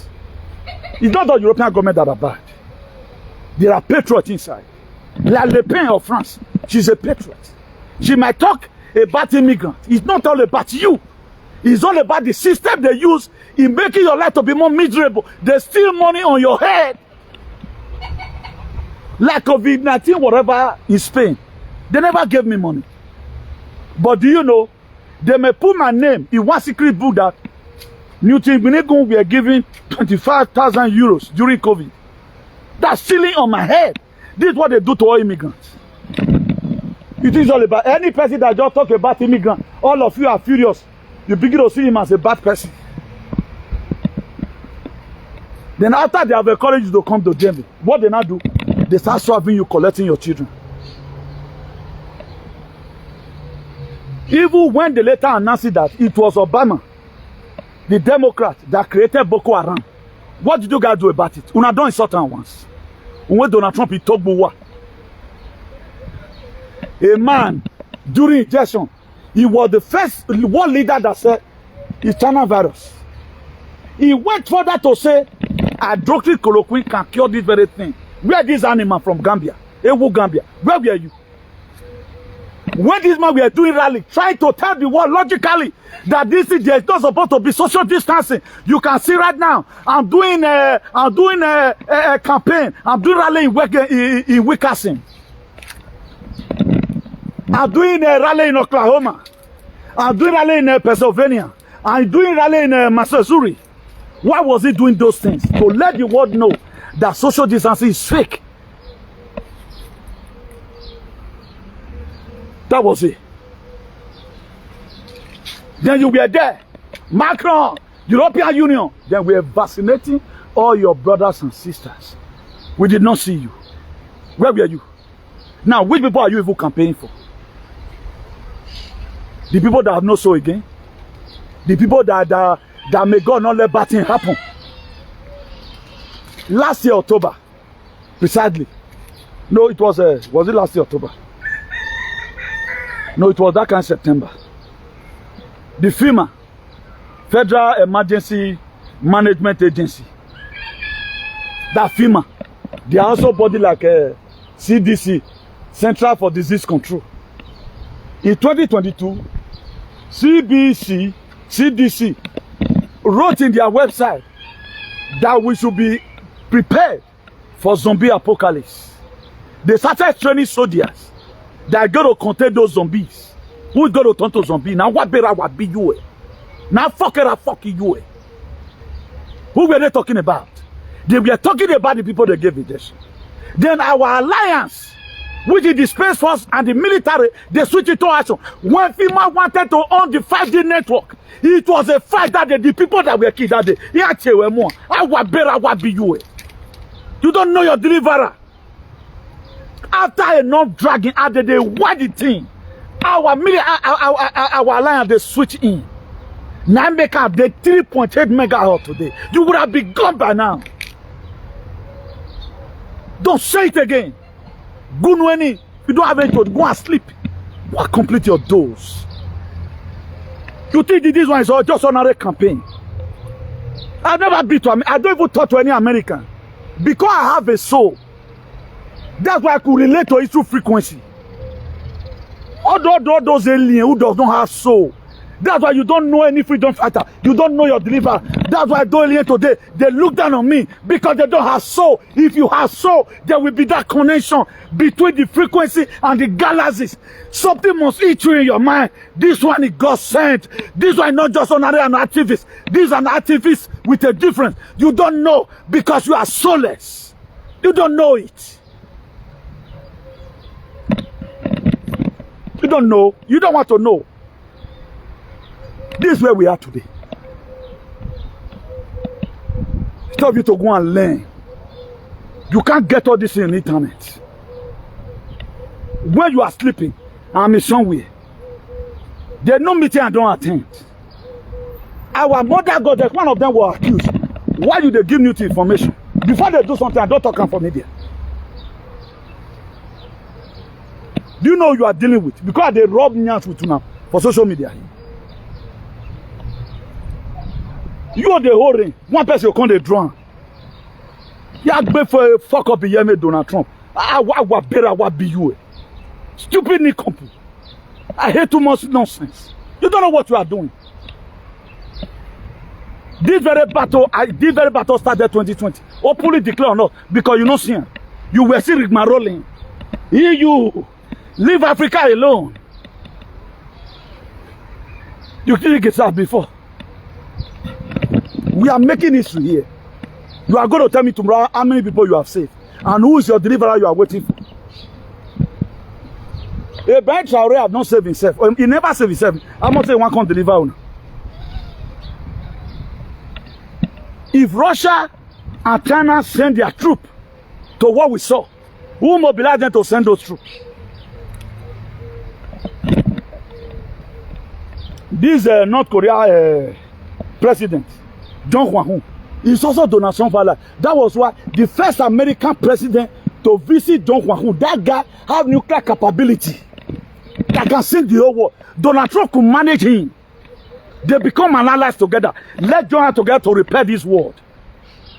It's not the European government that are bad. There are patriots inside. Like Le Pen of France, she's a patriot. She might talk about immigrants. It's not all about you. It's all about the system they use in making your life to be more miserable. They steal money on your head. Like COVID-19, whatever in Spain. They never gave me money. But do you know, they may put my name in one secret book that Newton Binigun were giving 25,000 euros during COVID. That's stealing on my head. This is what they do to all immigrants. It is all about any person that just talk about immigrants. All of you are furious. You begin to see him as a bad person. Then after they have encouraged you to come to Germany, what they now do? They start serving you, collecting your children. Even when they later announced that it was Obama, the Democrat, that created Boko Haram, what did you guys do about it? Una don't insult him once. When Donald Trump he talk about what? A man during injection, he was the first world leader that said it's China virus. He went further to say hydroxychloroquine can cure this very thing. Where this animal from Gambia? Ewu Gambia. Where were you? When this man were doing rally, trying to tell the world logically that this is not supposed to be social distancing. You can see right now, I'm doing a campaign. I'm doing rally in Wisconsin. I'm doing a rally in Oklahoma. I'm doing rally in Pennsylvania. I'm doing rally in Missouri. Why was he doing those things? To let the world know that social distancing is fake. That was it. Then you were there. Macron, European Union. Then we are vaccinating all your brothers and sisters. We did not see you. Where were you? Now, which people are you even campaigning for? The people that have no soul again? The people that may God not let bad things happen? Last year, October, precisely. No, it was it last year, October? No, it was that kind of September. The FEMA, Federal Emergency Management Agency, that FEMA, they are also body like CDC, Central for Disease Control. In 2022, CDC wrote in their website that we should be prepared for zombie apocalypse. They started training soldiers that are going to contain those zombies. Who is going to turn to zombie? Now what better what be you? Now fuck you. Who were they talking about? They were talking about the people that gave it this. Then our alliance, which is the Space Force and the military, they switched it to action. When FEMA wanted to own the 5G network, it was a fight that the people that were killed that day. You don't know your deliverer. After enough dragging, after they wide the thing, our alliance they switch in. Now make up the 3.8 megahertz today. You would have been gone by now. Don't say it again. Gunweni, you don't have anything to go and sleep. Go and complete your dose. You think this one is just another campaign? I've never been to America. I don't even talk to any American. Because I have a soul. That's why I could relate to it through frequency. All those aliens who does not have soul, That's why you don't know any freedom fighter. You don't know your deliverer. That's why those here today, they look down on me because they don't have soul. If you have soul, there will be that connection between the frequency and the galaxies. Something must eat you in your mind. This one is God sent. This one is not just an activist. This is an activist with a difference. You don't know because you are soulless. You don't know it. You don't know. You don't want to know. This is where we are today. Stop you to go and learn. You can't get all this in the internet. When you are sleeping, I'm in somewhere. There's no meeting I don't attend. Our mother got that one of them were accused. Why do they give new information? Before they do something, I don't talk for media. Do you know who you are dealing with? Because they rob nyans with you now for social media. You are the whole ring. One person will come the drum. You are going for a fuck up here, Donald Trump. What better? What be you? Stupid Nikompu. I hate too much nonsense. You don't know what you are doing. This very battle started 2020. Openly declare or not, because you not see him. You were still rigmaroling. Here you leave Africa alone. You didn't get that before. We are making history here. You are going to tell me tomorrow how many people you have saved and who is your deliverer you are waiting for. Abraham Traore have not saved himself. He never saved himself. I'm not saying one can't deliver on. If Russia and China send their troops to what we saw, who mobilize them to send those troops? This North Korea president, John Hwang, is also donation valor. That was why the first American president to visit John Hwang, that guy have nuclear capability that can sink the whole world. Donald Trump could manage him. They become an allies together. Let's join together to repair this world.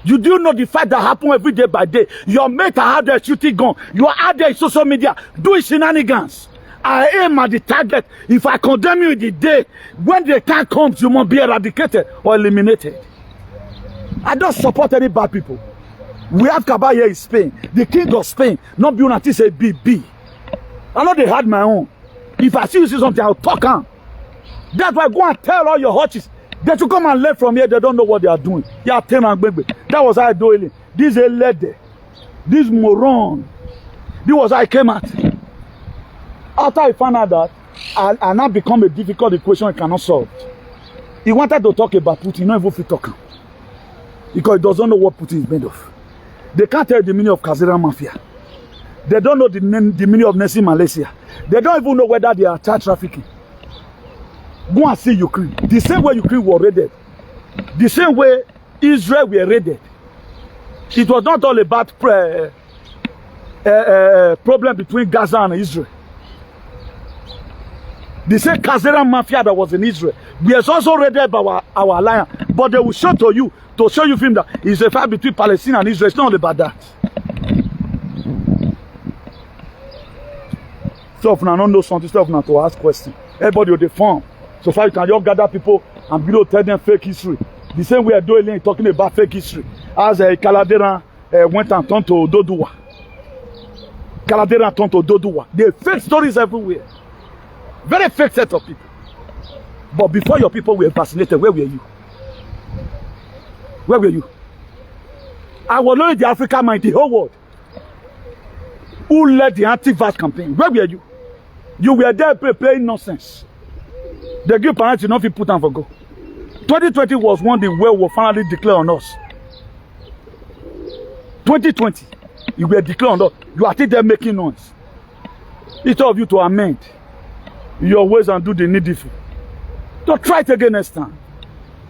You do know the fight that happen every day by day. Your mate are out there shooting gun. You are out there in social media doing shenanigans. I aim at the target. If I condemn you in the day, when the time comes, you must be eradicated or eliminated. I don't support any bad people. We have Kaba here in Spain. The king of Spain, not be until say BB. I know they had my own. If I see you see something, I'll talk on. That's why I go and tell all your hutches. They should come and learn from here. They don't know what they are doing. Yeah, that was how I do it. This is a lady. This moron. This was how I came out. After I found out that, I now become a difficult equation I cannot solve. He wanted to talk about Putin, not even if he talk. Because he doesn't know what Putin is made of. They can't tell the meaning of Kazera Mafia. They don't know the meaning of Nessie Malaysia. They don't even know whether they are child trafficking. Go and see Ukraine. The same way Ukraine was raided. The same way Israel were raided. It was not all about problem between Gaza and Israel. The same Kazera Mafia that was in Israel. We are also raided by our alliance. But they will show to you, to show you film that it's a fight between Palestine and Israel. It's not all about that. So if I don't know something, so if I to ask questions. Everybody will deform. So far you can just gather people and below tell them fake history. The same way Doyle talking about fake history. As Caladera went and turned to Doduwa. Caladera turned to Doduwa. There are fake stories everywhere. Very fake set of people. But before your people were vaccinated, where were you? Where were you? I was only the African mind, the whole world. Who led the anti-vax campaign? Where were you? You were there playing nonsense. They give parents enough to put on for go. 2020 was when the world was finally declared on us. 2020, you were declared on us. You are still there making noise. Each of you to amend your ways and do the needful. Don't try it again next time.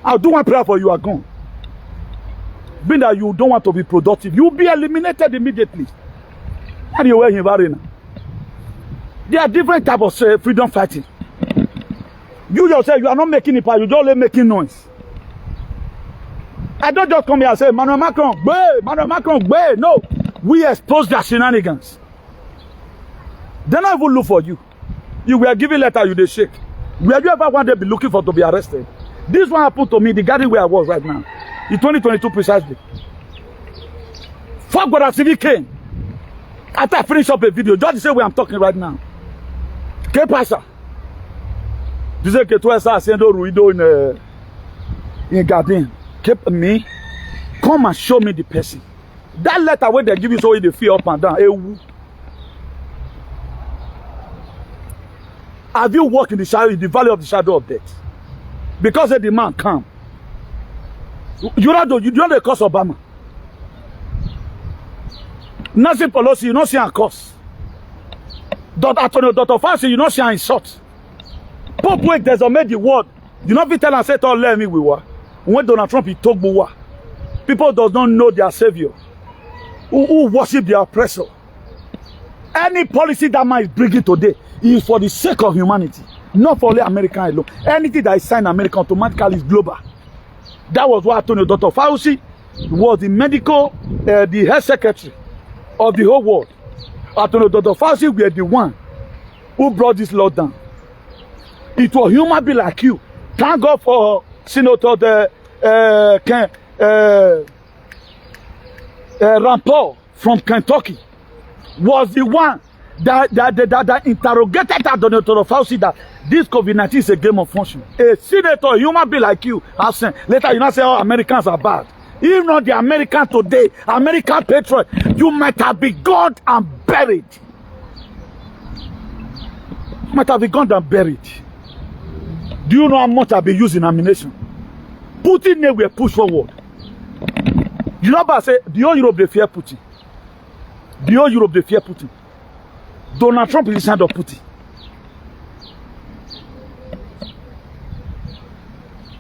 I'll do one prayer for you are gone. Being that you don't want to be productive, you will be eliminated immediately. How do you wear him arena? There are different types of freedom fighting. You yourself, you are not making it, you're just making noise. I don't just come here and say, Manuel Macron, gbé. No, we expose their shenanigans. They not even look for you. You were giving letter, you they shake. Were you ever one day be looking for to be arrested? This one happened to me, the garden where I was right now. In 2022 precisely. Fuck what I see came. After I finish up a video, just the same way I'm talking right now. Que pasa? Dizer que tu estás haciendo ruido in garden. Keep me. Come and show me the person. That letter where they give you so they feel up and down. Have you walked in the shadow, in the valley of the shadow of death? Because the man come. You don't the cause Obama. Nancy Pelosi, you don't see a cause. Dr. Fauci, you don't see an insult. Pope Wake, there's a made the word. You know, if you tell and say, "Oh, let me we were." When Donald Trump he talk war, people does not know their savior, who worship their oppressor. Any policy that man is bringing today is for the sake of humanity, not for only American alone. Anything that is signed American automatically is global. That was what Dr. Fauci was the medical, the health secretary of the whole world. Dr. Fauci were the one who brought this law down. It was human being like you. Thank God for Senator Rand Paul from Kentucky was the one that interrogated Dr. Fauci that this COVID-19 is a game of function. A senator, a human being like you, have said, later you not say, "Oh, Americans are bad." If not the American today, American patriot, you might have been gone and buried. You might have been gone and buried. Do you know how much I've been using ammunition? Putin they will push forward. You know what I say? The whole Europe they fear Putin. The whole Europe they fear Putin. Donald Trump is the side of Putin.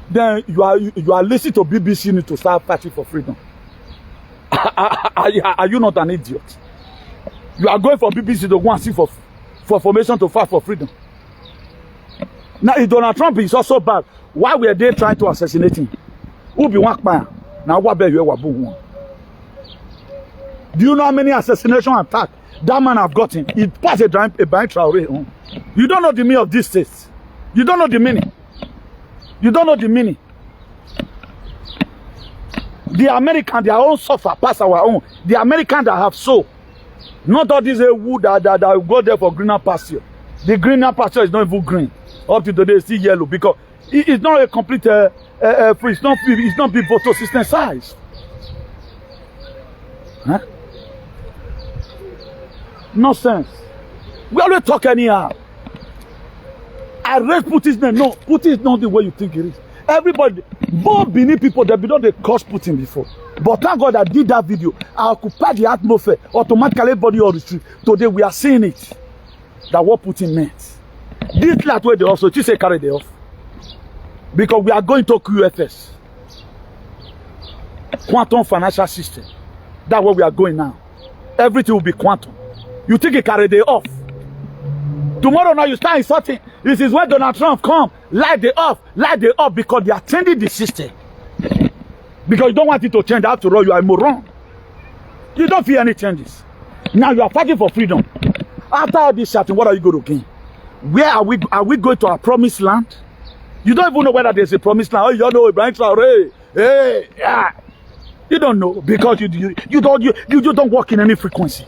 Then you are listening to BBC News to start fighting for freedom. Are you not an idiot? You are going for BBC to go and see for formation to fight for freedom. Now, if Donald Trump is also bad, why were they trying to assassinate him? Who be one man? Now, what be you? Do you know how many assassination attacks that man have gotten? He passed a bank trial. You don't know the meaning of this state. You don't know the meaning. You don't know the meaning. The American, their own suffer past our own. The American that have soul. Not all these wood that go there for greener pasture. The greener pasture is not even green. Up to today, it's still yellow because it's not a complete free. It's not big photo system size. Huh? Nonsense. We always talk anyhow. I raise Putin's name. No, Putin is not the way you think it is. Everybody, both Benin people, they don't they curse Putin before. But thank God I did that video. I occupied the atmosphere. Automatically, everybody on the street. Today we are seeing it. That what Putin meant. This last way they also just say carry they off. Because we are going to QFS. Quantum financial system. That's where we are going now. Everything will be quantum. You think it carry they off. Tomorrow now you start insulting. This is when Donald Trump come. Light they off because they are changing the system. Because you don't want it to change. After all, you are moron. You don't feel any changes. Now you are fighting for freedom. After all this shouting, what are you going to gain? Where are we going to our promised land? You don't even know whether there's a promised land. Oh, you don't know Ibrahim Traore. Hey, yeah. You don't know because you don't work in any frequency.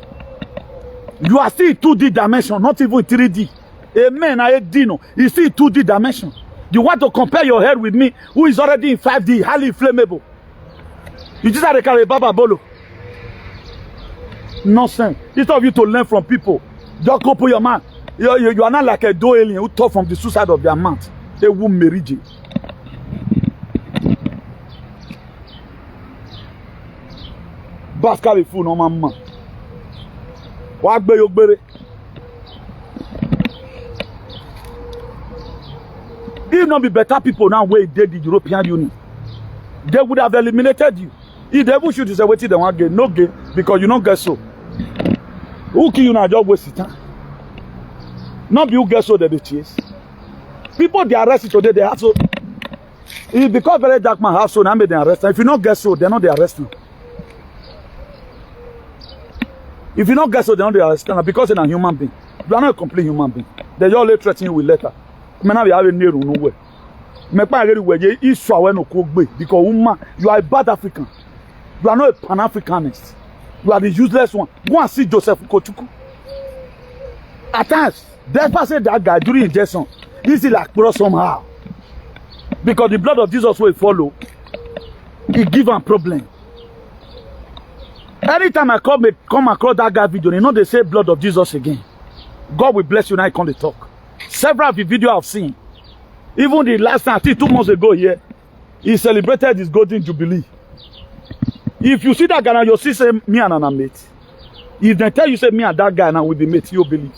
You are still in 2D dimension, not even 3D. Amen. I dino. You still in 2D dimension. You want to compare your head with me, who is already in 5D, highly inflammable. You just have to carry Baba Bolo. Nonsense. Instead of you to learn from people, just go put your man. You are not like a doe alien who talk from the suicide of their mouth. They will marry you. Bascal fool no man. What be your berry? If not be better people now where they did the European Union, they would have eliminated you. If they would shoot you say wait till they want gain, no gain because you don't get so. Who kill you now just waste time? Not be who get so they chase. People they arrest today they have so. If because very dark man have so now made them arrest. If you not get so, they're not they arrest them. If you not get so, they're not they arrest them because they're a human being. You are not a complete human being. They all threaten you with letter. Me na be have neru no we. Me pa ageri we je isu awe no ko gbe because woman you are a bad African. You are not a Pan-Africanist. You are the useless one. Go and see Joseph Kochuku. At times, despite say that guy during injection, he's like pro somehow. Because the blood of Jesus will follow. He give him problem. Anytime I come across that guy video, you know they say blood of Jesus again. God will bless you now. I can't talk. Several of the video I've seen. Even the last time, I think 2 months ago here, he celebrated his golden jubilee. If you see that guy now, you'll see say me and Anna mate. If they tell you say me and that guy now will be mate, you'll believe.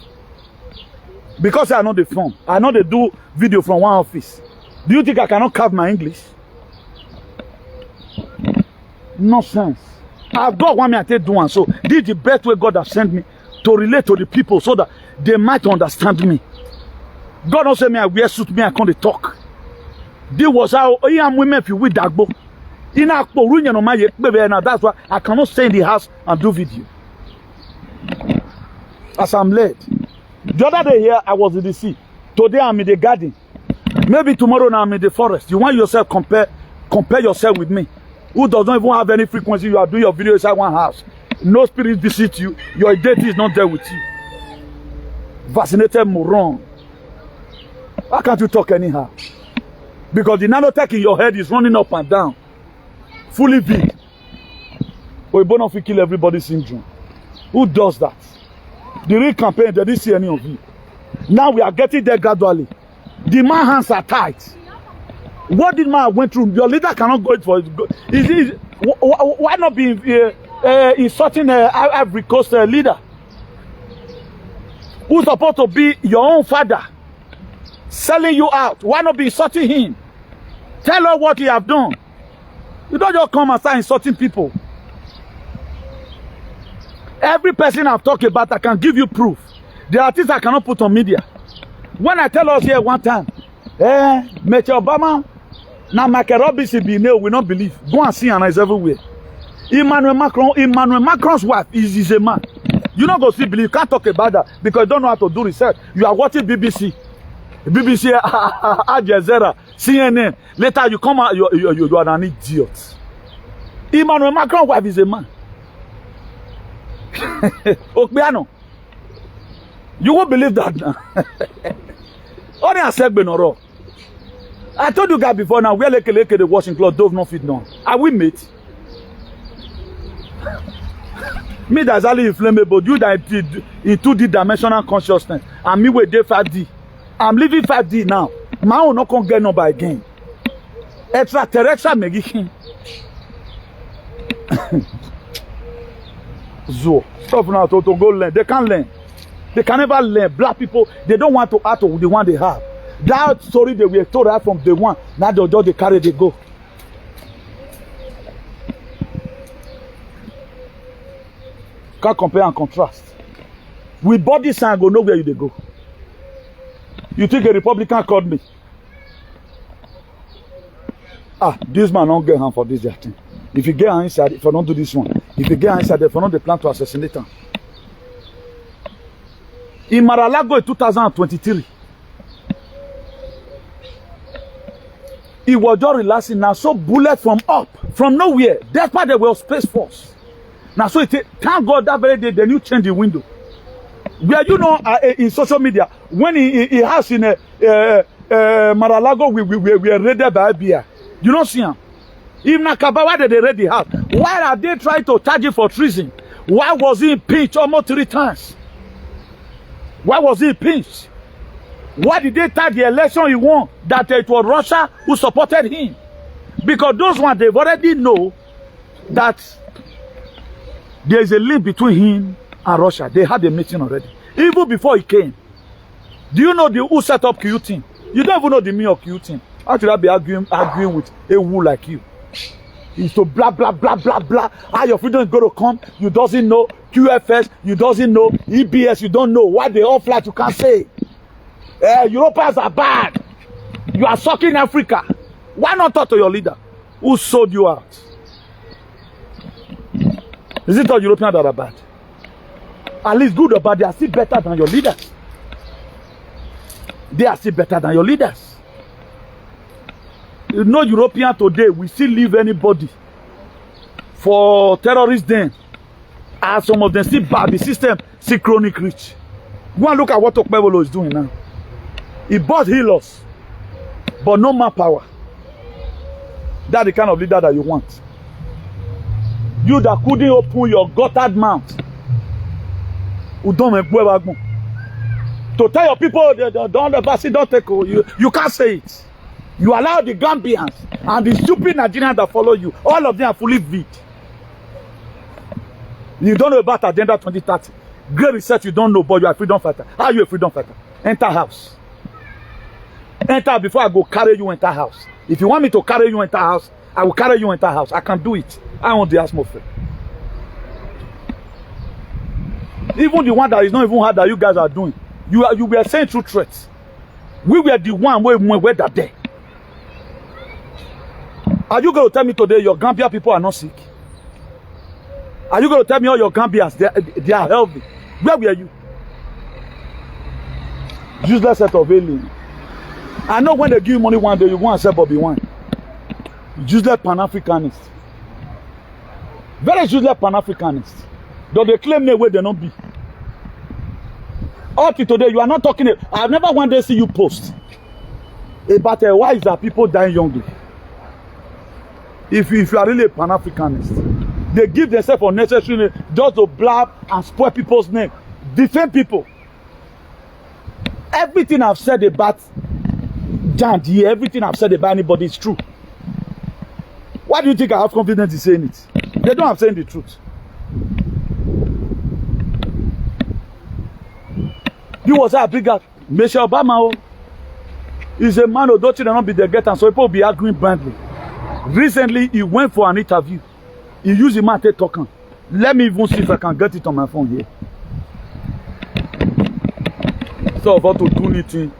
Because I know the film. I know they do video from one office. Do you think I cannot carve my English? Nonsense. I've got one me I take do one. So this is the best way God has sent me to relate to the people so that they might understand me. God don't say me I wear suit, me I can't talk. This was how I am women if you with Dagbo. That's why I cannot stay in the house and do video. As I'm led. The other day here, I was in the sea. Today I'm in the garden. Maybe tomorrow now I'm in the forest. You want yourself compare yourself with me. Who does not even have any frequency. You are doing your video inside one house. No spirit visit you. Your deity is not there with you. Vaccinated moron. Why can't you talk anyhow? Because the nanotech in your head is running up and down. Fully big. But you don't kill everybody's syndrome. Who does that? The real campaign, they didn't see any of you. Now we are getting there gradually. The man's hands are tight. What did man went through? Your leader cannot go for it. Why not be insulting Ivory Coast leader? Who's supposed to be your own father? Selling you out. Why not be insulting him? Tell her what he have done. You don't just come and start insulting people. Every person I've talked about, I can give you proof. There are things I cannot put on media. When I tell us here one time, Mr. Obama, now Michael Robinson be no, we not believe. Go and see and it's everywhere. Emmanuel Macron's wife is a man. You not go see believe. You can't talk about that because you don't know how to do research. You are watching BBC, Al Jazeera, CNN. Later you come out, you are an idiot. Emmanuel Macron's wife is a man. Okbiano. You won't believe that now. Only I said Benoro. I told you guys before now, where the washing cloth does not fit down. Are we mate? Me that's only inflammable. You that in 2D dimensional consciousness. And me with 5D. I'm living 5D now. My own not gonna get number again. Extraterrestrial megichin. Zo. Stop now to go learn. They can't learn. They can never learn. Black people, they don't want to act with the one they have. That story they were told right from day one. Now they carry, they go. Can't compare and contrast. With body sign, go know where you they go. You think a Republican called me? Ah, this man don't get hand for this thing. If you get hand inside, if I don't do this one, if you get hand inside, if I don't, they plan to assassinate him. In Mar-a-Lago in 2023, he was just relaxing. Now, so bullet from up, from nowhere. That's why they were Space Force. Now, so thank God that very day, they knew change the window. Where you know, in social media, when he has in Mar-a-Lago, we were raided by FBI. You don't see him. Even Nakaba, why did they raid the house? Why are they trying to charge him for treason? Why was he impeached almost 3 times? Why was he impeached? Why did they tag the election he won that it was Russia who supported him? Because those ones, they've already know that there is a link between him and Russia. They had a meeting already. Even before he came. Do you know who set up Creat? You don't even know the meaning of Creat. How should I be arguing with a woo like you? He's so blah, blah, blah, blah, blah. How your freedom is going to come? You doesn't know. QFS, you doesn't know. EBS, you don't know. Why they all flat, you can't say. Europeans are bad. You are sucking Africa. Why not talk to your leader? Who sold you out? Is it all Europeans that are bad? At least good or bad, they are still better than your leaders. They are still better than your leaders. You know, European today, we still leave anybody for terrorists then. And some of them still bad. The system still chronic rich. Go and look at what Probl is doing now. He bought healers, but no manpower. That's the kind of leader that you want. You that couldn't open your guttered mouth. To tell your people, don't take you can't say it. You allow the Gambians and the stupid Nigerians that follow you, all of them are fully vid. You don't know about Agenda 2030. Great research you don't know, but you are a freedom fighter. How are you a freedom fighter? Enter house. Enter before I go carry you enter house. If you want me to carry you enter house, I will carry you enter house. I can do it. I want the atmosphere. Even the one that is not even hard that you guys are doing. You were saying true threats. We were the one where that day. Are you going to tell me today your Gambia people are not sick? Are you going to tell me all your Gambians they are healthy? Where were you? Useless set of aliens. I know when they give you money one day, you go and sell Bobby Wine. Useless Pan-Africanist. Very useless Pan-Africanist. Though they claim they way they not be. Up to today, you are not talking. I've never one day see you post about why is that people dying youngly. If you are really a Pan-Africanist, they give themselves unnecessary just to blab and spoil people's name, defend people. Everything I've said about Jandy, everything I've said about anybody is true. Why do you think I have confidence in saying it? They don't have saying the truth. You was a bigger Michelle Obama is a man who don't not be the get and so people be arguing blindly. Recently, he went for an interview. He used the man to talk on. Let me even see if I can get it on my phone here. So about to do anything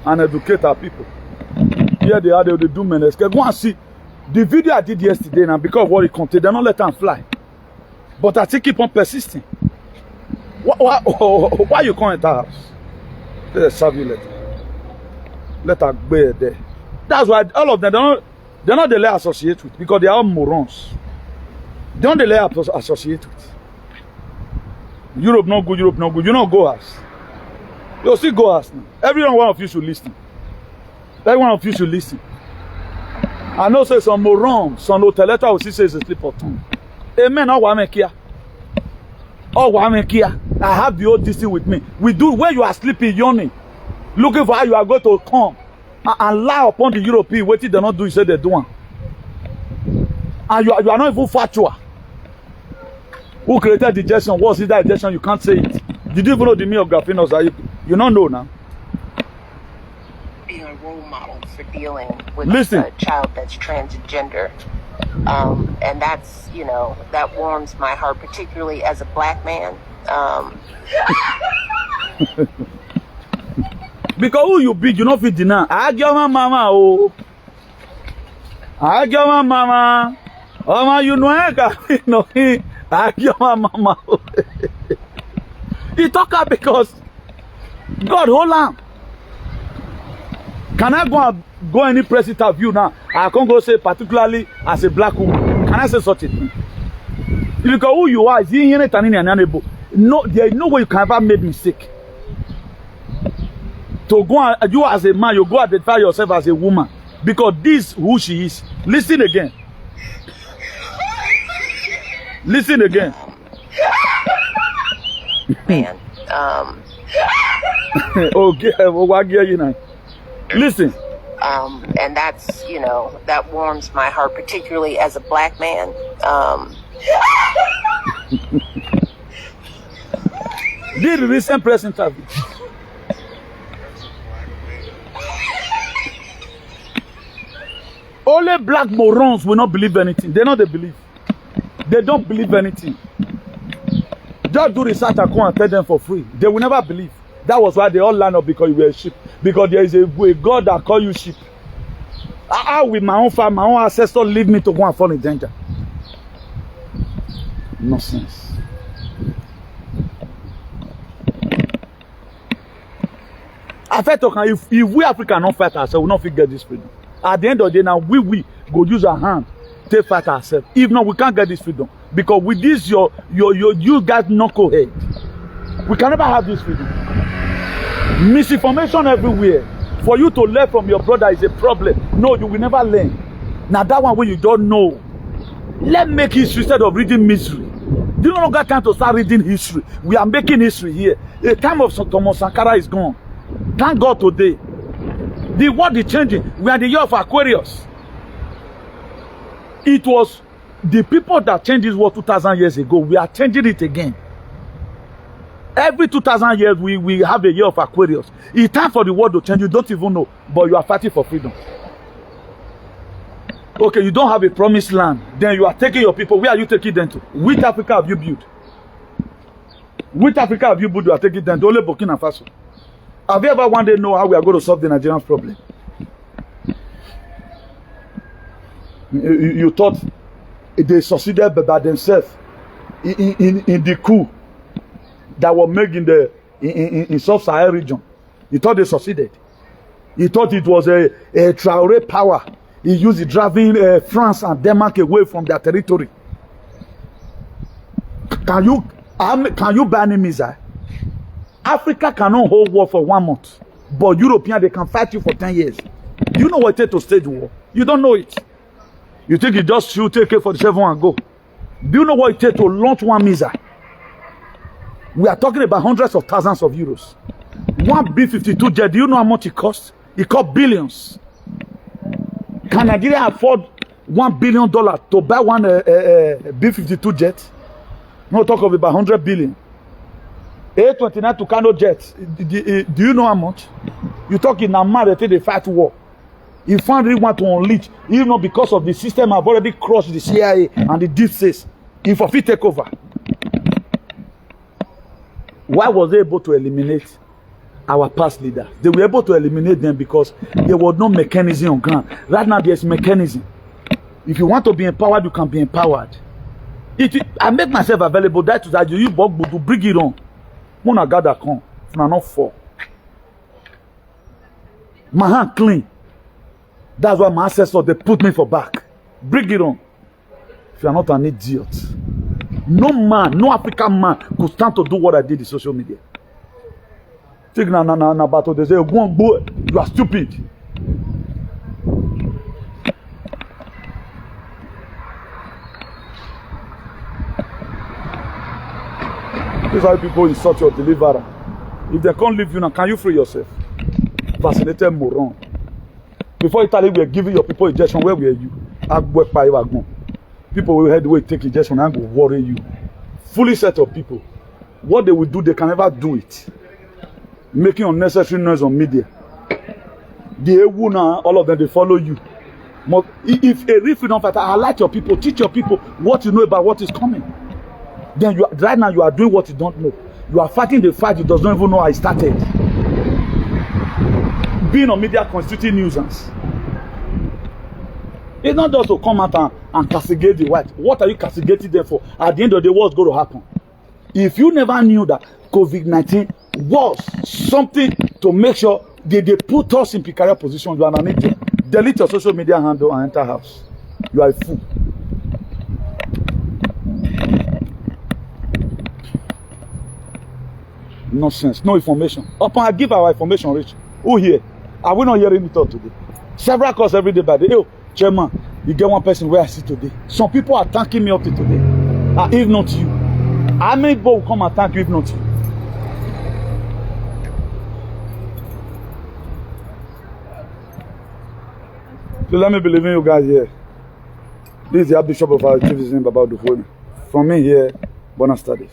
and educate our people. Here they are, they do menace. Go and see the video I did yesterday now because of what it contained. They don't let them fly. But I still keep on persisting. Why you come at our house? They serve you later. Let her bear there. That's why all of them they're not the layer associate with because they are all morons. They don't the layer associate with. Europe no good, Europe no good. You don't go house. You'll still go house now. Every one of you should listen. Every one of you should listen. I know say some morons, some hoteleta will see say it's a slip of tongue. Amen. Oh, I have the old DC with me. We do where you are sleeping, yawning, looking for how you are going to come and lie upon the European. What did they not do? You say they do. And you are not even factual. Who created the digestion? What is that digestion? You can't say it. Did you even know the meaning of graphinos? You don't know now. Being a role model for dealing with a child that's transgender. And that's, you know, that warms my heart, particularly as a black man. Because who you be, you don't fit deny. I get my mama, oh. I get my mama. Oh, man, you know, I get my mama. He talk up because God hold on. Can I go any press interview now? I can't go say particularly as a black woman. Can I say such a thing? Because who you are is in it and unable. No, there is no way you can ever make mistake. To go and you as a man, you go identify yourself as a woman. Because this who she is. Listen again. Listen again. Man. Okay, what gear you know? Listen. And that's, you know, that warms my heart, particularly as a black man. Did the recent press interview. Only black morons will not believe anything. They know they believe. They don't believe anything. Just do research and come and tell them for free. They will never believe. That was why they all line up because you were a sheep. Because there is a God that call you sheep. How will my own father, my own ancestor leave me to go and fall in danger? Nonsense. I felt okay, if we Africa not fight ourselves, we not fit get this freedom. At the end of the day, now we go use our hand to fight ourselves. If not, we can't get this freedom. Because with this, you guys knucklehead. We can never have this freedom. Misinformation everywhere. For you to learn from your brother is a problem. No, you will never learn. Now that one where you don't know. Let's make history instead of reading misery. Do you no longer time to start reading history? We are making history here. The time of Thomas Sankara is gone. Thank God today. The world is changing. We are the year of Aquarius. It was the people that changed this world 2,000 years ago. We are changing it again. Every 2,000 years, we have a year of Aquarius. It's time for the world to change. You don't even know, but you are fighting for freedom. Okay, you don't have a promised land. Then you are taking your people. Where are you taking them to? Which Africa have you built? Which Africa have you built? You are taking them to only Burkina Faso. Have you ever one day know how we are going to solve the Nigerian problem? You thought they succeeded by themselves in the coup that were made in sub-Saharan region. You thought they succeeded. You thought it was a Traoré power. He used it driving France and Denmark away from their territory. Can you ban a missile? Africa cannot hold war for 1 month, but Europeans, they can fight you for 10 years. You know what it takes to stage war? You don't know it. You think you just shoot AK-47 and go. Do you know what it takes to launch one missile? We are talking about hundreds of thousands of euros. One B-52 jet, do you know how much it costs? It costs billions. Can Nigeria afford $1 billion to buy one B-52 jet? No talk of about 100 billion. A29 to Kano jet. Do you know how much? You talk in Namar, they fight war. If one really want to unleash, you know, because of the system have already crushed the CIA and the deep states. If of it take over. Why was they able to eliminate our past leaders? They were able to eliminate them because there was no mechanism on ground. Right now, there's mechanism. If you want to be empowered, you can be empowered. I make myself available. That you to bring it on. When I got that come, I'm not for. My hand clean. That's why my ancestors, they put me for back. Bring it on. If you are not an idiot. No man, no African man could stand to do what I did in social media. Think na battle, they say, you are stupid. This is how people insult your deliverer. If they can't leave you now, can you free yourself? Vaccinated moron. Before Italy were giving your people injection, where were you? People will head the way take injection and go worry you. Fully set of people. What they will do, they can never do it. Making unnecessary noise on media. The EU now, all of them, they follow you. If a real freedom fighter, highlight your people, teach your people what you know about what is coming. Then right now you are doing what you don't know. You are fighting the fight you does not even know how it started. Being on media constituting nuisance. It's not just to come out and castigate the white. What are you castigating them for? At the end of the day, what's going to happen? If you never knew that COVID-19 was something to make sure they put us in precarious position, you are an idiot. Delete your social media handle and enter house. You are a fool. Nonsense, no information. Upon I give our information rich. Who here? Are we not hearing it all today? Several calls every day by the day. Chairman, you get one person where I see today. Some people are thanking me up to today. If not you. How many people will come and thank you if not you? So let me believe in you guys here. This is the Bishop of our Chief about the phone. From me here, Bonus Studies.